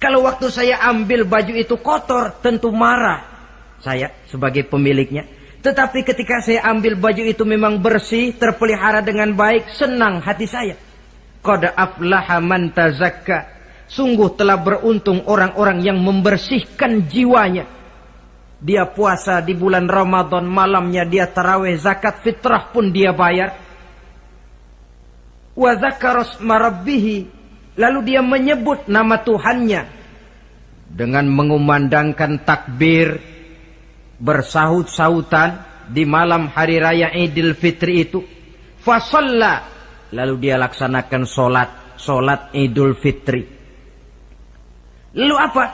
Kalau waktu saya ambil baju itu kotor, tentu marah saya sebagai pemiliknya. Tetapi ketika saya ambil baju itu memang bersih, terpelihara dengan baik, senang hati saya. Qad aflaha man tazakka, sungguh telah beruntung orang-orang yang membersihkan jiwanya. Dia puasa di bulan Ramadan, malamnya dia tarawih, zakat fitrah pun dia bayar. Wa dzakara isma rabbih, lalu dia menyebut nama Tuhannya dengan mengumandangkan takbir, bersahut-sahutan di malam hari raya Idul Fitri itu. Fasalla, lalu dia laksanakan solat Idul Fitri. Lalu apa?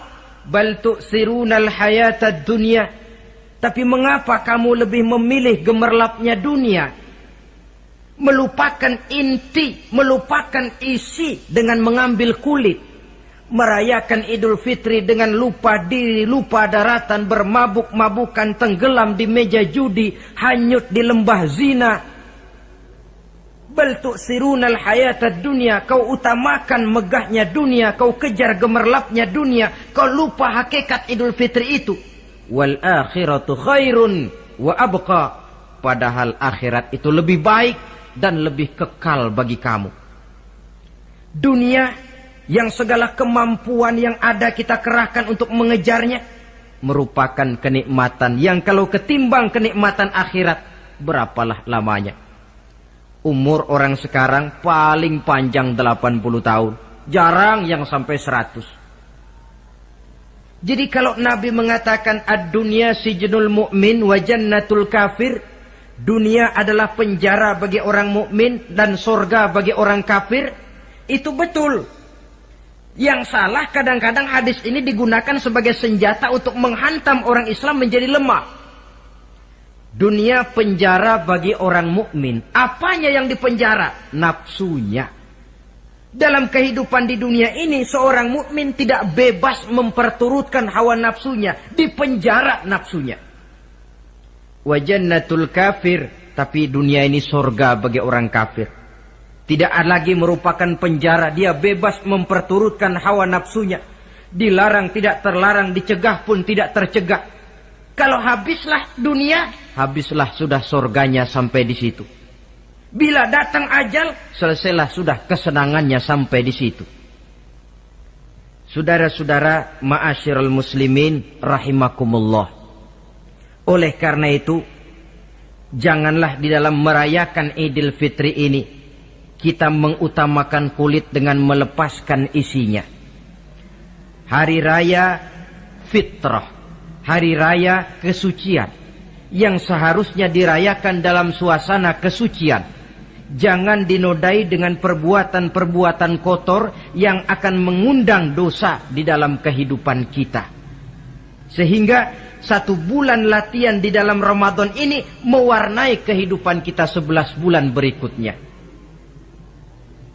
Bal tu'thirunal hayatad dunya, tapi mengapa kamu lebih memilih gemerlapnya dunia? Melupakan inti, melupakan isi dengan mengambil kulit. Merayakan Idul Fitri dengan lupa diri, lupa daratan, bermabuk-mabukan, tenggelam di meja judi, hanyut di lembah zina. Bal tu'thirunal hayatad dunya, kau utamakan megahnya dunia, kau kejar gemerlapnya dunia, kau lupa hakikat Idul Fitri itu. Wal akhiratu khairun wa abqa, padahal akhirat itu lebih baik dan lebih kekal bagi kamu. Dunia yang segala kemampuan yang ada kita kerahkan untuk mengejarnya merupakan kenikmatan yang kalau ketimbang kenikmatan akhirat, berapalah lamanya. Umur orang sekarang paling panjang 80 tahun, jarang yang sampai 100. Jadi kalau Nabi mengatakan ad-dunya sijnul mu'min wa jannatul kafir, dunia adalah penjara bagi orang mukmin dan surga bagi orang kafir, itu betul. Yang salah kadang-kadang hadis ini digunakan sebagai senjata untuk menghantam orang Islam menjadi lemah. Dunia penjara bagi orang mukmin. Apanya yang dipenjara? Nafsunya. Dalam kehidupan di dunia ini, seorang mukmin tidak bebas memperturutkan hawa nafsunya, dipenjara nafsunya. Wa jannatul kafir, tapi dunia ini surga bagi orang kafir. Tidak lagi merupakan penjara, dia bebas memperturutkan hawa nafsunya. Dilarang tidak terlarang, dicegah pun tidak tercegah. Kalau habislah dunia, habislah sudah surganya sampai di situ. Bila datang ajal, selesailah sudah kesenangannya sampai di situ. Saudara-saudara, ma'asyiral muslimin rahimakumullah. Oleh karena itu, janganlah di dalam merayakan Idul Fitri ini kita mengutamakan kulit dengan melepaskan isinya. Hari raya fitrah, hari raya kesucian, yang seharusnya dirayakan dalam suasana kesucian, jangan dinodai dengan perbuatan-perbuatan kotor yang akan mengundang dosa di dalam kehidupan kita. Sehingga 1 bulan latihan di dalam Ramadan ini mewarnai kehidupan kita 11 bulan berikutnya.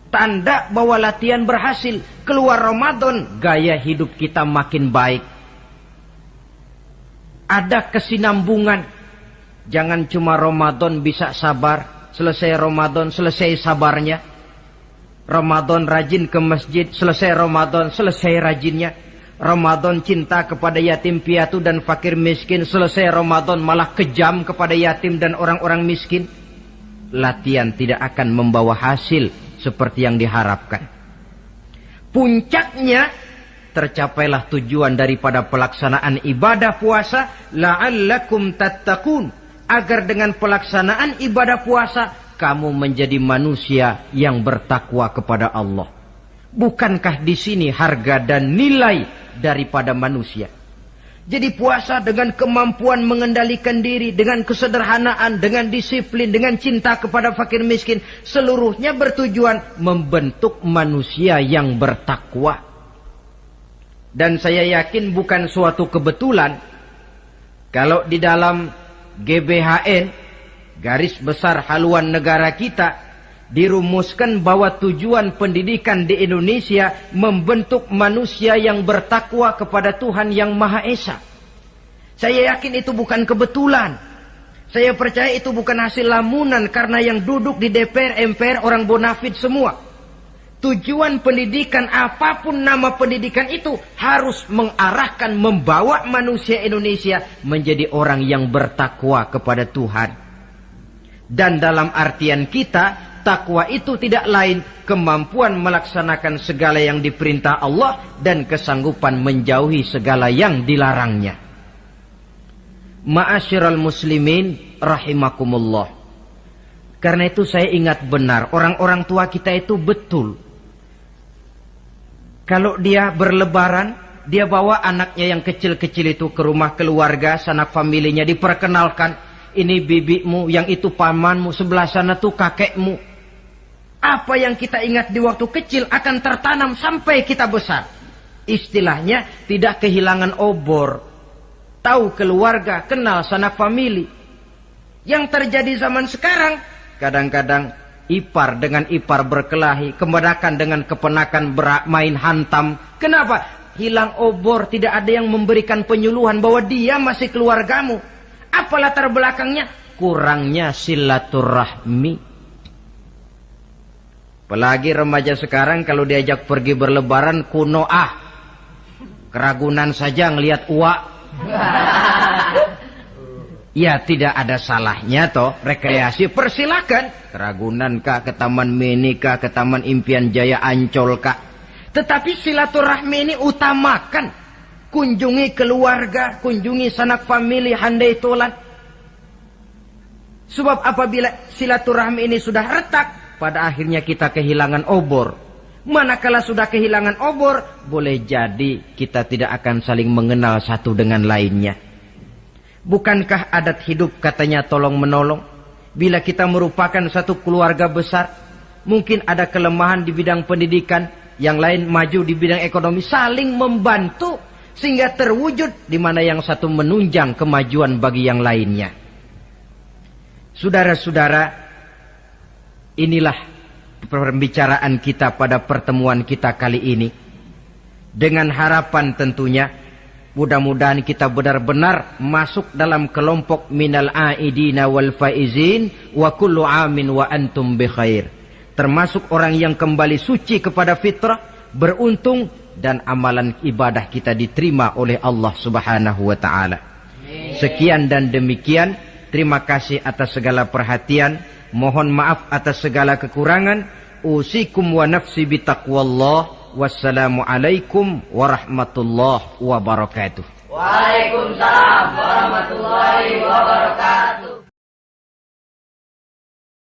Tanda bahwa latihan berhasil. Keluar Ramadan, gaya hidup kita makin baik. Ada kesinambungan. Jangan cuma Ramadan bisa sabar, selesai Ramadan selesai sabarnya. Ramadan rajin ke masjid, selesai Ramadan selesai rajinnya. Ramadan cinta kepada yatim piatu dan fakir miskin, selesai Ramadan malah kejam kepada yatim dan orang-orang miskin. Latihan tidak akan membawa hasil seperti yang diharapkan. Puncaknya tercapailah tujuan daripada pelaksanaan ibadah puasa, la'allakum tattaqun, agar dengan pelaksanaan ibadah puasa kamu menjadi manusia yang bertakwa kepada Allah. Bukankah di sini harga dan nilai daripada manusia? Jadi puasa dengan kemampuan mengendalikan diri, dengan kesederhanaan, dengan disiplin, dengan cinta kepada fakir miskin, seluruhnya bertujuan membentuk manusia yang bertakwa. Dan saya yakin bukan suatu kebetulan kalau di dalam GBHN, garis besar haluan negara kita, dirumuskan bahwa tujuan pendidikan di Indonesia membentuk manusia yang bertakwa kepada Tuhan yang Maha Esa. Saya yakin itu bukan kebetulan. Saya percaya itu bukan hasil lamunan karena yang duduk di DPR, MPR orang bonafid semua. Tujuan pendidikan, apapun nama pendidikan itu, harus mengarahkan, membawa manusia Indonesia menjadi orang yang bertakwa kepada Tuhan. Dan dalam artian kita, takwa itu tidak lain kemampuan melaksanakan segala yang diperintah Allah dan kesanggupan menjauhi segala yang dilarangnya. Ma'asyiral muslimin rahimakumullah. Karena itu saya ingat benar, orang-orang tua kita itu betul. Kalau dia berlebaran, dia bawa anaknya yang kecil-kecil itu ke rumah keluarga, sanak familinya, diperkenalkan. Ini bibimu, yang itu pamanmu, sebelah sana tuh kakekmu. Apa yang kita ingat di waktu kecil akan tertanam sampai kita besar. Istilahnya tidak kehilangan obor. Tahu keluarga, kenal sanak famili. Yang terjadi zaman sekarang, kadang-kadang ipar dengan ipar berkelahi, keponakan dengan keponakan bermain hantam. Kenapa? Hilang obor, tidak ada yang memberikan penyuluhan bahwa dia masih keluargamu. Apa latar belakangnya? Kurangnya silaturahmi. Apalagi remaja sekarang kalau diajak pergi berlebaran kuno keragunan saja ngelihat uak. Ya tidak ada salahnya toh, rekreasi persilakan. Keragunan kah, ke Taman Mini kah, ke Taman Impian Jaya Ancol kah. Tetapi silaturahmi ini utamakan. Kunjungi keluarga, kunjungi sanak famili, handai tolan. Sebab apabila silaturahmi ini sudah retak, pada akhirnya kita kehilangan obor. Manakala sudah kehilangan obor, boleh jadi kita tidak akan saling mengenal satu dengan lainnya. Bukankah adat hidup katanya tolong menolong? Bila kita merupakan satu keluarga besar, mungkin ada kelemahan di bidang pendidikan, yang lain maju di bidang ekonomi, saling membantu sehingga terwujud di mana yang satu menunjang kemajuan bagi yang lainnya. Saudara-saudara, inilah pembicaraan kita pada pertemuan kita kali ini. Dengan harapan tentunya mudah-mudahan kita benar-benar masuk dalam kelompok minal aidina wal faizin wa kullu amin wa antum bi khair. Termasuk orang yang kembali suci kepada fitrah, beruntung dan amalan ibadah kita diterima oleh Allah Subhanahu wa taala. Sekian dan demikian, terima kasih atas segala perhatian, mohon maaf atas segala kekurangan. Usikum wa nafsi bitaqwallah. Wassalamualaikum warahmatullahi wabarakatuh. Waalaikumsalam warahmatullahi wabarakatuh.